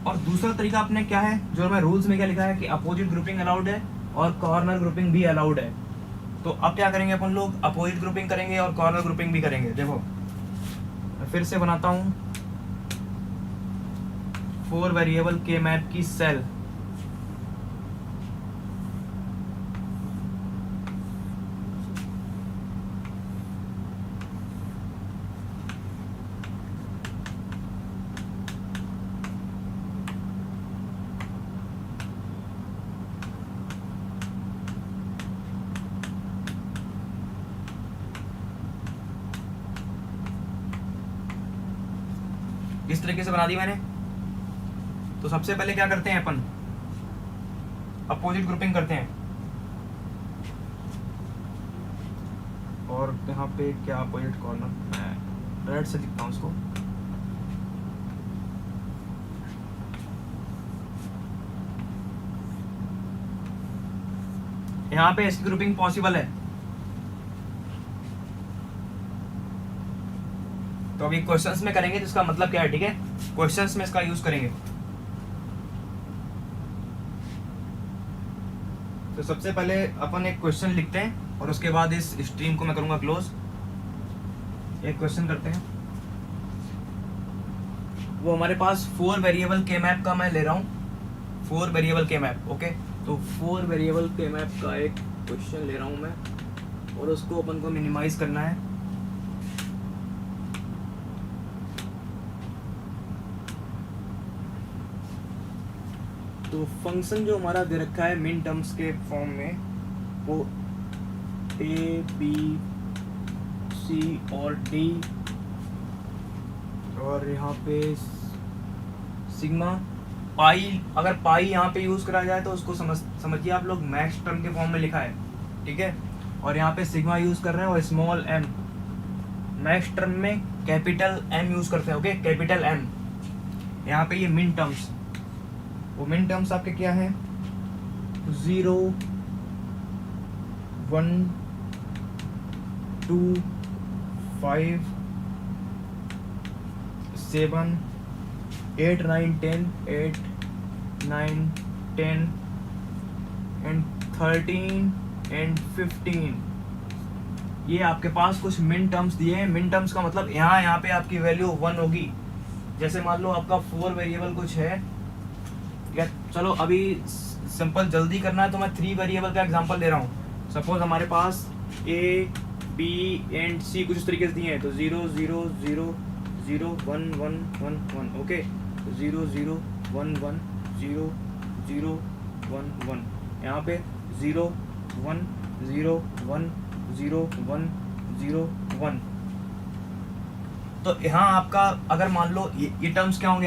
Speaker 1: और दूसरा तरीका आपने क्या है, जो मैं रूल्स में क्या लिखा है कि अपोजिट ग्रुपिंग अलाउड है और कॉर्नर ग्रुपिंग भी अलाउड है। तो अब क्या करेंगे अपन लोग, अपोजिट ग्रुपिंग करेंगे और कॉर्नर ग्रुपिंग भी करेंगे। देखो फिर से बनाता हूँ 4 वेरिएबल के मैप की सेल। इस तरीके से बना दी मैंने। तो सबसे पहले क्या करते हैं अपन, अपोजिट ग्रुपिंग करते हैं। और यहाँ पे क्या अपोजिट कॉर्नर, मैं रेड से लिखता हूँ उसको। यहाँ पे इसकी ग्रुपिंग पॉसिबल है। तो अभी क्वेश्चंस में करेंगे तो इसका मतलब क्या है, ठीक है, क्वेश्चंस में इसका यूज करेंगे। तो सबसे पहले अपन एक क्वेश्चन लिखते हैं और उसके बाद इस स्ट्रीम को मैं करूंगा क्लोज। एक क्वेश्चन करते हैं, वो हमारे पास 4 वेरिएबल के मैप का मैं ले रहा हूँ, 4 वेरिएबल के मैप। ओके, तो 4 वेरिएबल के मैप का एक क्वेश्चन ले रहा हूँ मैं और उसको अपन को मिनिमाइज करना है। तो फंक्शन जो हमारा दे रखा है मिन टर्म्स के फॉर्म में, वो a b c और d, और यहाँ पे सिग्मा पाई। अगर पाई यहाँ पे यूज करा जाए तो उसको समझिए आप लोग मैक्स टर्म के फॉर्म में लिखा है, ठीक है। और यहाँ पे सिग्मा यूज कर रहे हैं और स्मॉल m। मैक्स टर्म में कैपिटल M यूज करते हैं, ओके, कैपिटल M। यहाँ पे ये मिन टर्म्स, वो मिन टर्म्स आपके क्या है, 0 1 2 5 7 8 9 10 8 9 10 एंड 13 एंड 15। ये आपके पास कुछ मिन टर्म्स दिए हैं। मिन टर्म्स का मतलब यहाँ पे आपकी वैल्यू 1 होगी। जैसे मान लो आपका 4 वेरिएबल कुछ है, या चलो अभी सिंपल जल्दी करना है तो मैं 3 वेरिएबल का एग्जांपल दे रहा हूँ। सपोज हमारे पास a b एंड c कुछ इस तरीके से दिए हैं, तो 0 0 0 0 1 1 1 1, ओके, 0 0 1 1 0 0 1 1। यहाँ पे 0 1 0 1 0 1 0 1। तो यहाँ आपका अगर मान लो ये टर्म्स क्या होंगे,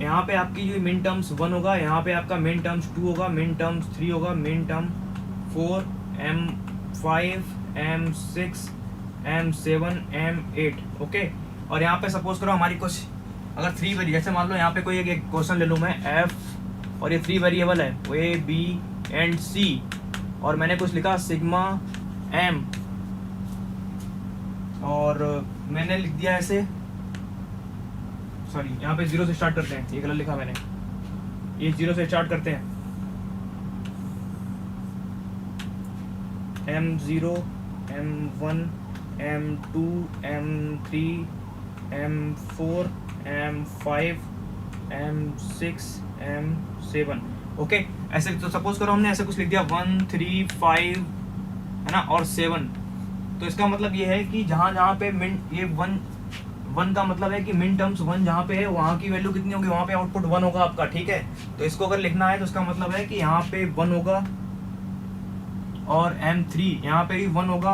Speaker 1: यहाँ पे आपकी जो मिन टर्म्स 1 होगा, यहाँ पे आपका मिन टर्म्स 2 होगा, मिन टर्म्स 3 होगा, min term 4 M5 M6 M7 M8। Okay, और यहाँ पे सपोज करो हमारी कुछ अगर 3 वेरिएबल, जैसे मान लो यहाँ पे कोई एक क्वेश्चन ले लूँ मैं F, और ये 3 वेरिएबल है A B एंड C, और मैंने कुछ लिखा सिग्मा M, और मैंने लिख दिया ऐसे, सॉरी यहाँ पे 0 से स्टार्ट करते हैं, ये गलत लिखा मैंने, ये 0 से स्टार्ट करते हैं, M0 M1 M2 M3 M4 M5 M6 M7। Okay, ऐसे तो सपोज करो हमने ऐसे कुछ लिख दिया 1 3 5 है ना, और 7, तो इसका मतलब ये है कि जहाँ पे मिन, ये 1 का मतलब है कि मिन टर्म्स 1 जहाँ पे है वहाँ की वैल्यू कितनी होगी, वहाँ पे आउटपुट 1 होगा आपका, ठीक है। तो इसको अगर लिखना है तो इसका मतलब है कि यहाँ पे 1 होगा, और M3 यहाँ पे भी 1 होगा,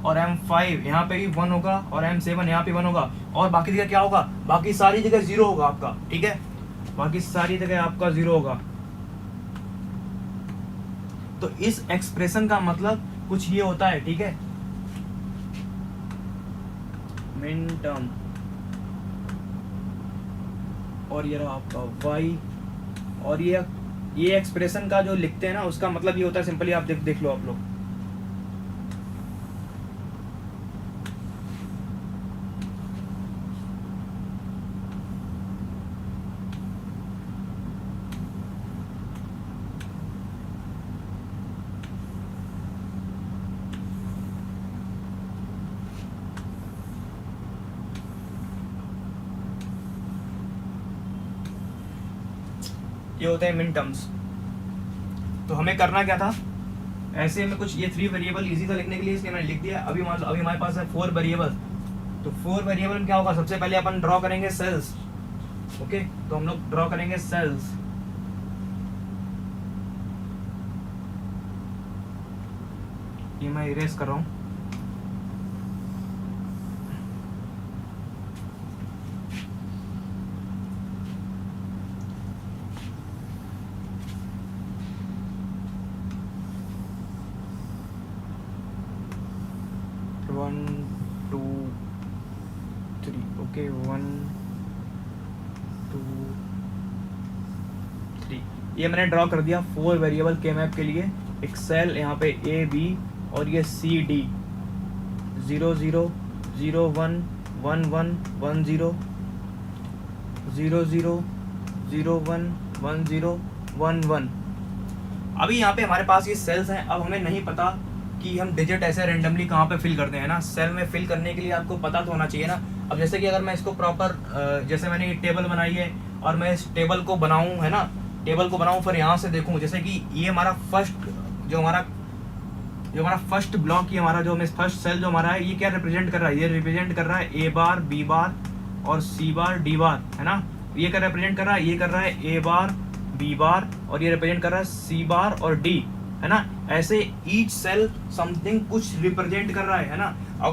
Speaker 1: और M5 यहाँ पे भी 1 होगा, और M7 यहाँ पे 1 होगा, और बाकी जगह क्या होगा, बाकी सारी जगह 0 होगा आपका, ठीक है, बाकी सारी जगह आपका 0 होगा। तो इस एक्सप्रेशन का मतलब कुछ ये होता है, ठीक है, मिन टर्म, और ये रहा आपका y, और ये एक्सप्रेशन का जो लिखते हैं ना उसका मतलब ये होता है, सिंपली आप देख लो आप लोग, ये होते हैं मिन टर्म्स। तो हमें करना क्या था, ऐसे में कुछ ये 3 वेरिएबल इजी था लिखने के लिए, इसलिए मैंने लिख दिया। अभी मान लो अभी हमारे पास है 4 वेरिएबल, तो 4 वेरिएबल में क्या होगा, सबसे पहले अपन ड्रॉ करेंगे सेल्स। ओके, तो हम लोग ड्रॉ करेंगे सेल्स, ये मैं इरेज कर रहा हूँ। ओके 1 2 3, ये मैंने ड्रॉ कर दिया 4 वेरिएबल के मैप के लिए। एक सेल यहाँ पे A B और ये C D, 0 0 0 1 1 1 1 0 0 0 0 1 1 0 1 1। अभी यहाँ पे हमारे पास ये सेल्स हैं। अब हमें नहीं पता कि हम डिजिट ऐसे रेंडमली कहाँ पे फिल करते हैं ना। सेल में फिल करने के लिए आपको पता तो होना चाहिए ना। अब जैसे कि अगर मैं इसको प्रॉपर जैसे मैंने ये टेबल बनाई है और मैं इस टेबल को बनाऊँ, है ना, टेबल को बनाऊँ, फिर यहाँ से देखूँ जैसे कि ये हमारा फर्स्ट जो हमारा फर्स्ट ब्लॉक, ये हमारा जो फर्स्ट सेल जो हमारा है, ये क्या रिप्रेजेंट कर रहा है, ये रिप्रेजेंट कर रहा है A बार B बार और C बार D बार, है ना। ये क्या रिप्रेजेंट कर रहा है, ये कर रहा है A बार B बार और ये रिप्रेजेंट कर रहा है C बार और D, है ना। ऐसे ईच सेल समथिंग कुछ रिप्रेजेंट कर रहा है ना।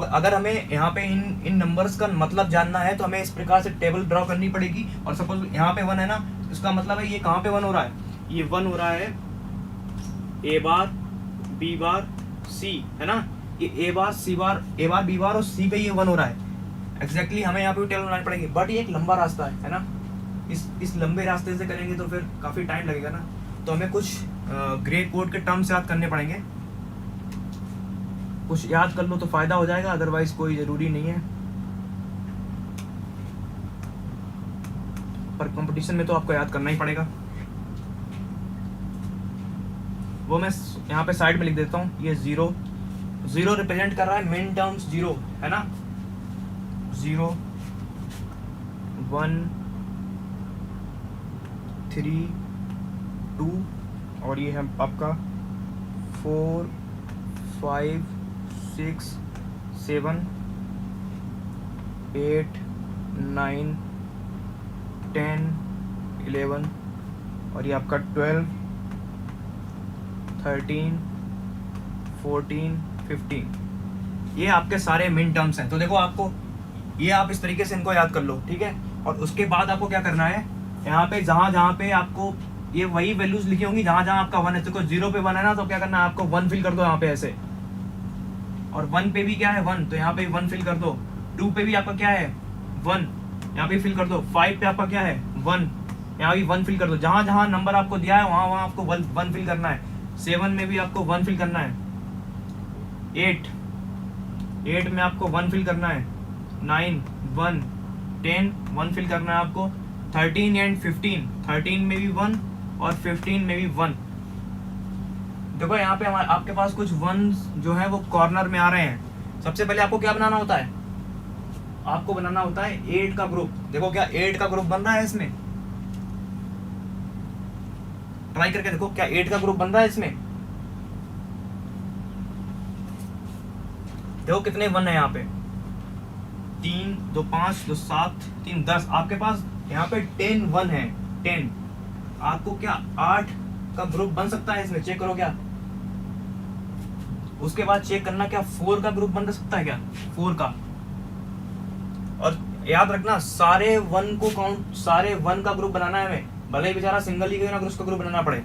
Speaker 1: अगर हमें यहाँ पे इन नंबर्स का मतलब जानना है तो हमें इस प्रकार से टेबल ड्रॉ करनी पड़ेगी। और सपोज यहाँ पे 1 है ना, इसका मतलब है ये कहाँ पे 1 हो रहा है, ये 1 हो रहा है A bar B bar C, है ना। ये A bar C bar, A bar B bar और C पे ये 1 हो रहा है। एग्जैक्टली हमें यहाँ पे टेबल बनानी पड़ेगी, बट ये एक लंबा रास्ता है ना। इस लंबे रास्ते से करेंगे तो फिर काफ़ी टाइम लगेगा ना। तो हमें कुछ ग्रे कोड के टर्म्स याद करने पड़ेंगे। कुछ याद कर लो तो फ़ायदा हो जाएगा, अदरवाइज कोई ज़रूरी नहीं है। पर कंपटीशन में तो आपको याद करना ही पड़ेगा। वो मैं यहाँ पे साइड में लिख देता हूँ। ये 0 0 रिप्रेजेंट कर रहा है मिन टर्म्स 0, है ना। 0 1 3 2 और ये है आपका 4 5 6 7 8 9 10 11 और ये आपका 12 13 14, 15, ये आपके सारे मिन टर्म्स हैं। तो देखो आपको ये आप इस तरीके से इनको याद कर लो, ठीक है। और उसके बाद आपको क्या करना है, यहाँ पे जहाँ पे आपको ये वही वैल्यूज लिखी होंगी जहाँ आपका 1 है, देखो 0 पे 1 है ना, तो क्या करना है आपको 1 फिल कर दो यहाँ पे ऐसे, और 1 पे भी क्या है 1, तो यहाँ पे 1 फिल कर दो। 2 पे भी आपका क्या है 1, यहाँ पे फिल कर दो। 5 पे आपका क्या है 1, यहाँ भी 1 फिल कर दो। जहाँ नंबर आपको दिया है वहाँ आपको 1 फिल करना है। 7 में भी आपको 1 फिल करना है। 8 में आपको 1 फिल करना है। 9, 1, 10, 1 फिल करना है आपको। 13 एंड 15, 13 में भी 1 और 15 में भी 1। देखो यहाँ पे आपके पास कुछ 1s जो है वो कॉर्नर में आ रहे हैं। सबसे पहले आपको क्या बनाना होता है, आपको बनाना होता है 8 का ग्रुप। देखो क्या 8 का ग्रुप बन रहा है इसमें, ट्राई करके देखो क्या 8 का ग्रुप बन रहा है इसमें। देखो कितने 1 है यहाँ पे, 3, 2, 5, 2, 7, 3, 10। आपके पास यहाँ पे 10 1 है, 10। आपको क्या 8 का ग्रुप बन सकता है इसमें, चेक करो क्या। उसके बाद चेक करना क्या 4 का ग्रुप बन सकता है क्या, 4 का। और याद रखना सारे 1 को काउंट, सारे 1 का ग्रुप बनाना है हमें, भले ही बेचारा सिंगल ही क्यों ना उसका ग्रुप बनाना पड़े।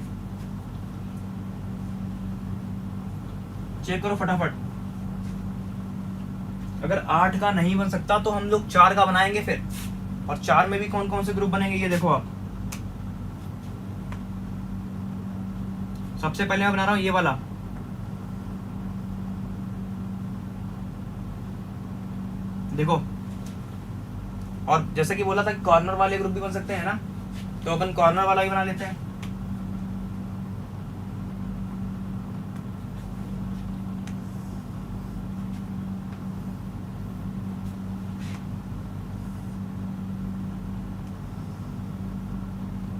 Speaker 1: चेक करो फटाफट। अगर 8 का नहीं बन सकता तो हम लोग 4 का बनाएंगे फिर, और 4 में भी कौन कौन से ग्रुप बनेंगे ये देखो आप। सबसे पहले मैं बना रहा हूं ये वाला, देखो। और जैसे कि बोला था कि कॉर्नर वाले ग्रुप भी बन सकते हैं ना, तो अपन कॉर्नर वाला ही बना लेते हैं।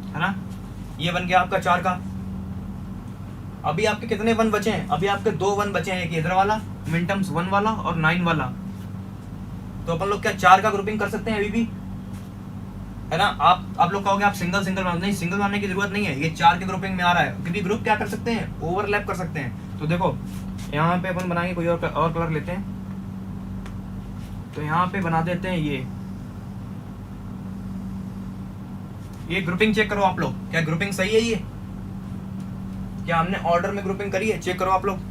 Speaker 1: है ना, ये बन गया आपका 4 का। अभी आपके कितने 1 बचे हैं, अभी आपके 2 1 बचे हैं, एक इधर वाला मिनटर्म्स 1 वाला और 9 वाला। तो अपन लोग क्या 4 का ग्रुपिंग कर सकते हैं अभी भी, है ना। आप लोग कहोगे आप सिंगल नहीं, सिंगल बनाने की जरूरत नहीं है, ये 4 के ग्रुपिंग में आ रहा है, क्योंकि ग्रुप क्या कर सकते हैं, ओवरलैप कर सकते हैं। तो देखो यहाँ पे अपन बनाएंगे, कोई और कलर लेते हैं, तो यहाँ पे बना देते हैं ये ग्रुपिंग। चेक करो आप लोग, क्या ग्रुपिंग सही है ये, क्या हमने ऑर्डर में ग्रुपिंग करी है, चेक करो आप लोग।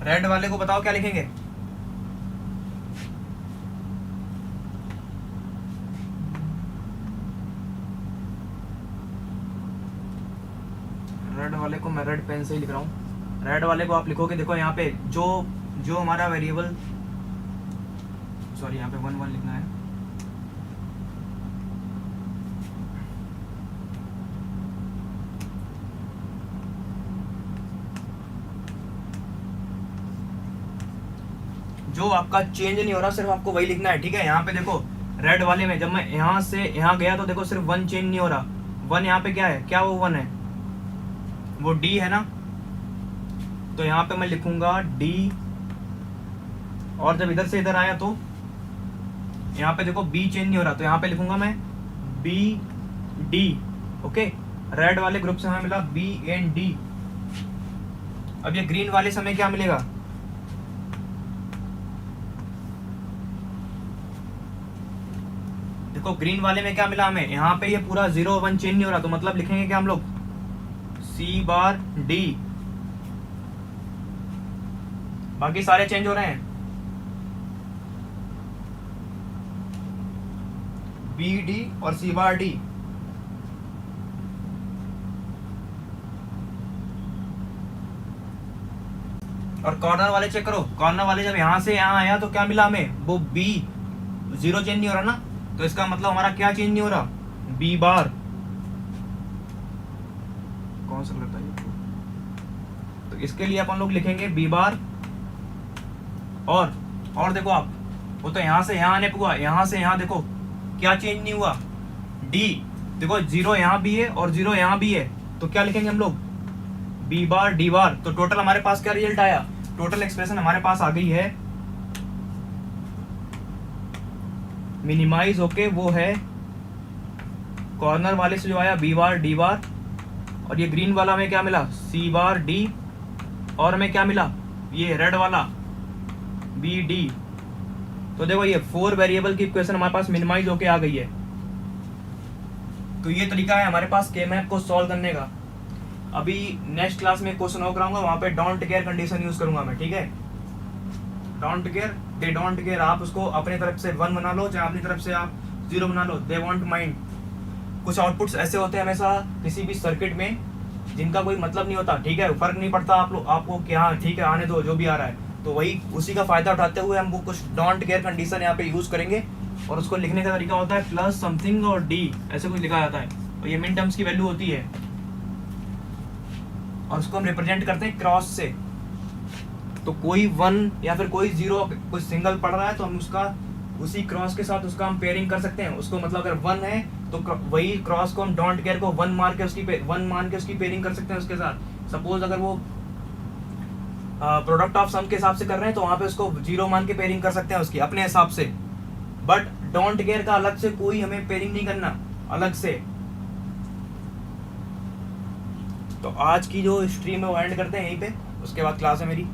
Speaker 1: रेड वाले को बताओ क्या लिखेंगे, रेड वाले को मैं रेड पेन से ही लिख रहा हूँ। रेड वाले को आप लिखोगे, देखो यहाँ पे जो हमारा वेरिएबल, सॉरी यहाँ पे 1 1 लिखना है। जो आपका चेंज नहीं हो रहा सिर्फ आपको वही लिखना है, ठीक है। यहाँ पे देखो रेड वाले में जब मैं यहाँ से यहाँ गया तो देखो सिर्फ 1 चेंज नहीं हो रहा। 1 यहाँ पे क्या है, क्या वो 1 है, वो डी है ना। तो यहाँ पे मैं लिखूंगा डी, और जब इधर से इधर आया तो यहाँ पे देखो बी चेंज नहीं हो रहा, तो यहाँ पे लिखूंगा मैं बी डी। ओके, रेड वाले ग्रुप से हमें मिला बी एंड डी। अब ये ग्रीन वाले से हमें क्या मिलेगा, देखो ग्रीन वाले में क्या मिला हमें, यहाँ पे ये पूरा 0 1 चेंज नहीं हो रहा, तो मतलब लिखेंगे क्या हम लोग सी बार डी। बाकी सारे चेंज हो रहे हैं, बी डी और सी बार डी। और कॉर्नर वाले चेक करो, कॉर्नर वाले जब यहां से यहां आया तो क्या मिला हमें, वो बी 0 चेंज नहीं हो रहा ना, तो इसका मतलब हमारा क्या चेंज नहीं हो रहा, बी बार। कौन सा लगता है ये? तो इसके लिए अपन लोग लिखेंगे बी बार। और देखो आप, वो तो यहाँ से यहाँ आने पे हुआ, यहाँ से यहाँ देखो क्या चेंज नहीं हुआ, डी। देखो 0 यहाँ भी है और 0 यहाँ भी है, तो क्या लिखेंगे हम लोग, बी बार डी बार। तो टोटल हमारे पास क्या रिजल्ट आया, टोटल एक्सप्रेशन हमारे पास आ गई है मिनिमाइज होके, वो है कॉर्नर वाले से जो आया बी बार डी बार, और ये ग्रीन वाला हमें क्या मिला, सी बार डी, और हमें क्या मिला, ये रेड वाला बी डी। तो देखो ये 4 वेरिएबल की इक्वेशन हमारे पास मिनिमाइज होके आ गई है। तो ये तरीका है हमारे पास के मैप को सॉल्व करने का। अभी नेक्स्ट क्लास में क्वेश्चन और कराऊंगा, वहां पे डोंट केयर कंडीशन यूज करूंगा मैं, ठीक है। Don't care, they don't care, आप उसको अपने तरफ से 1 बना लो, चाहे अपनी तरफ से आप 0 बना लो, दे वॉन्ट माइंड। कुछ आउटपुट्स ऐसे होते हैं हमेशा किसी भी सर्किट में जिनका कोई मतलब नहीं होता, ठीक है, फर्क नहीं पड़ता आप लोग आपको क्या, ठीक है आने दो जो भी आ रहा है। तो वही उसी का फायदा उठाते हुए हम वो कुछ डोंट केयर कंडीशन यहाँ पे यूज करेंगे, और उसको लिखने का तरीका होता है प्लस समथिंग और डी, ऐसे कुछ लिखा जाता है, और ये मिन टर्म्स की वैल्यू होती है, और उसको हम रिप्रेजेंट करते हैं क्रॉस से। तो कोई 1 या फिर कोई 0 कोई सिंगल पड़ रहा है तो हम उसका उसी क्रॉस के साथ उसका हम पेयरिंग कर सकते हैं। उसको मतलब अगर 1 है तो वही क्रॉस को हम डोंट केयर को 1 मान के उसकी पेयरिंग कर सकते हैं उसके साथ। सपोज अगर वो प्रोडक्ट ऑफ सम के हिसाब से कर रहे हैं तो वहां पे उसको 0 मान के पेयरिंग कर सकते हैं उसकी अपने हिसाब से, बट डोंट केयर का अलग से कोई हमें पेयरिंग नहीं करना अलग से। तो आज की जो स्ट्रीम है वो एंड करते हैं यहीं पे, उसके बाद क्लास है मेरी।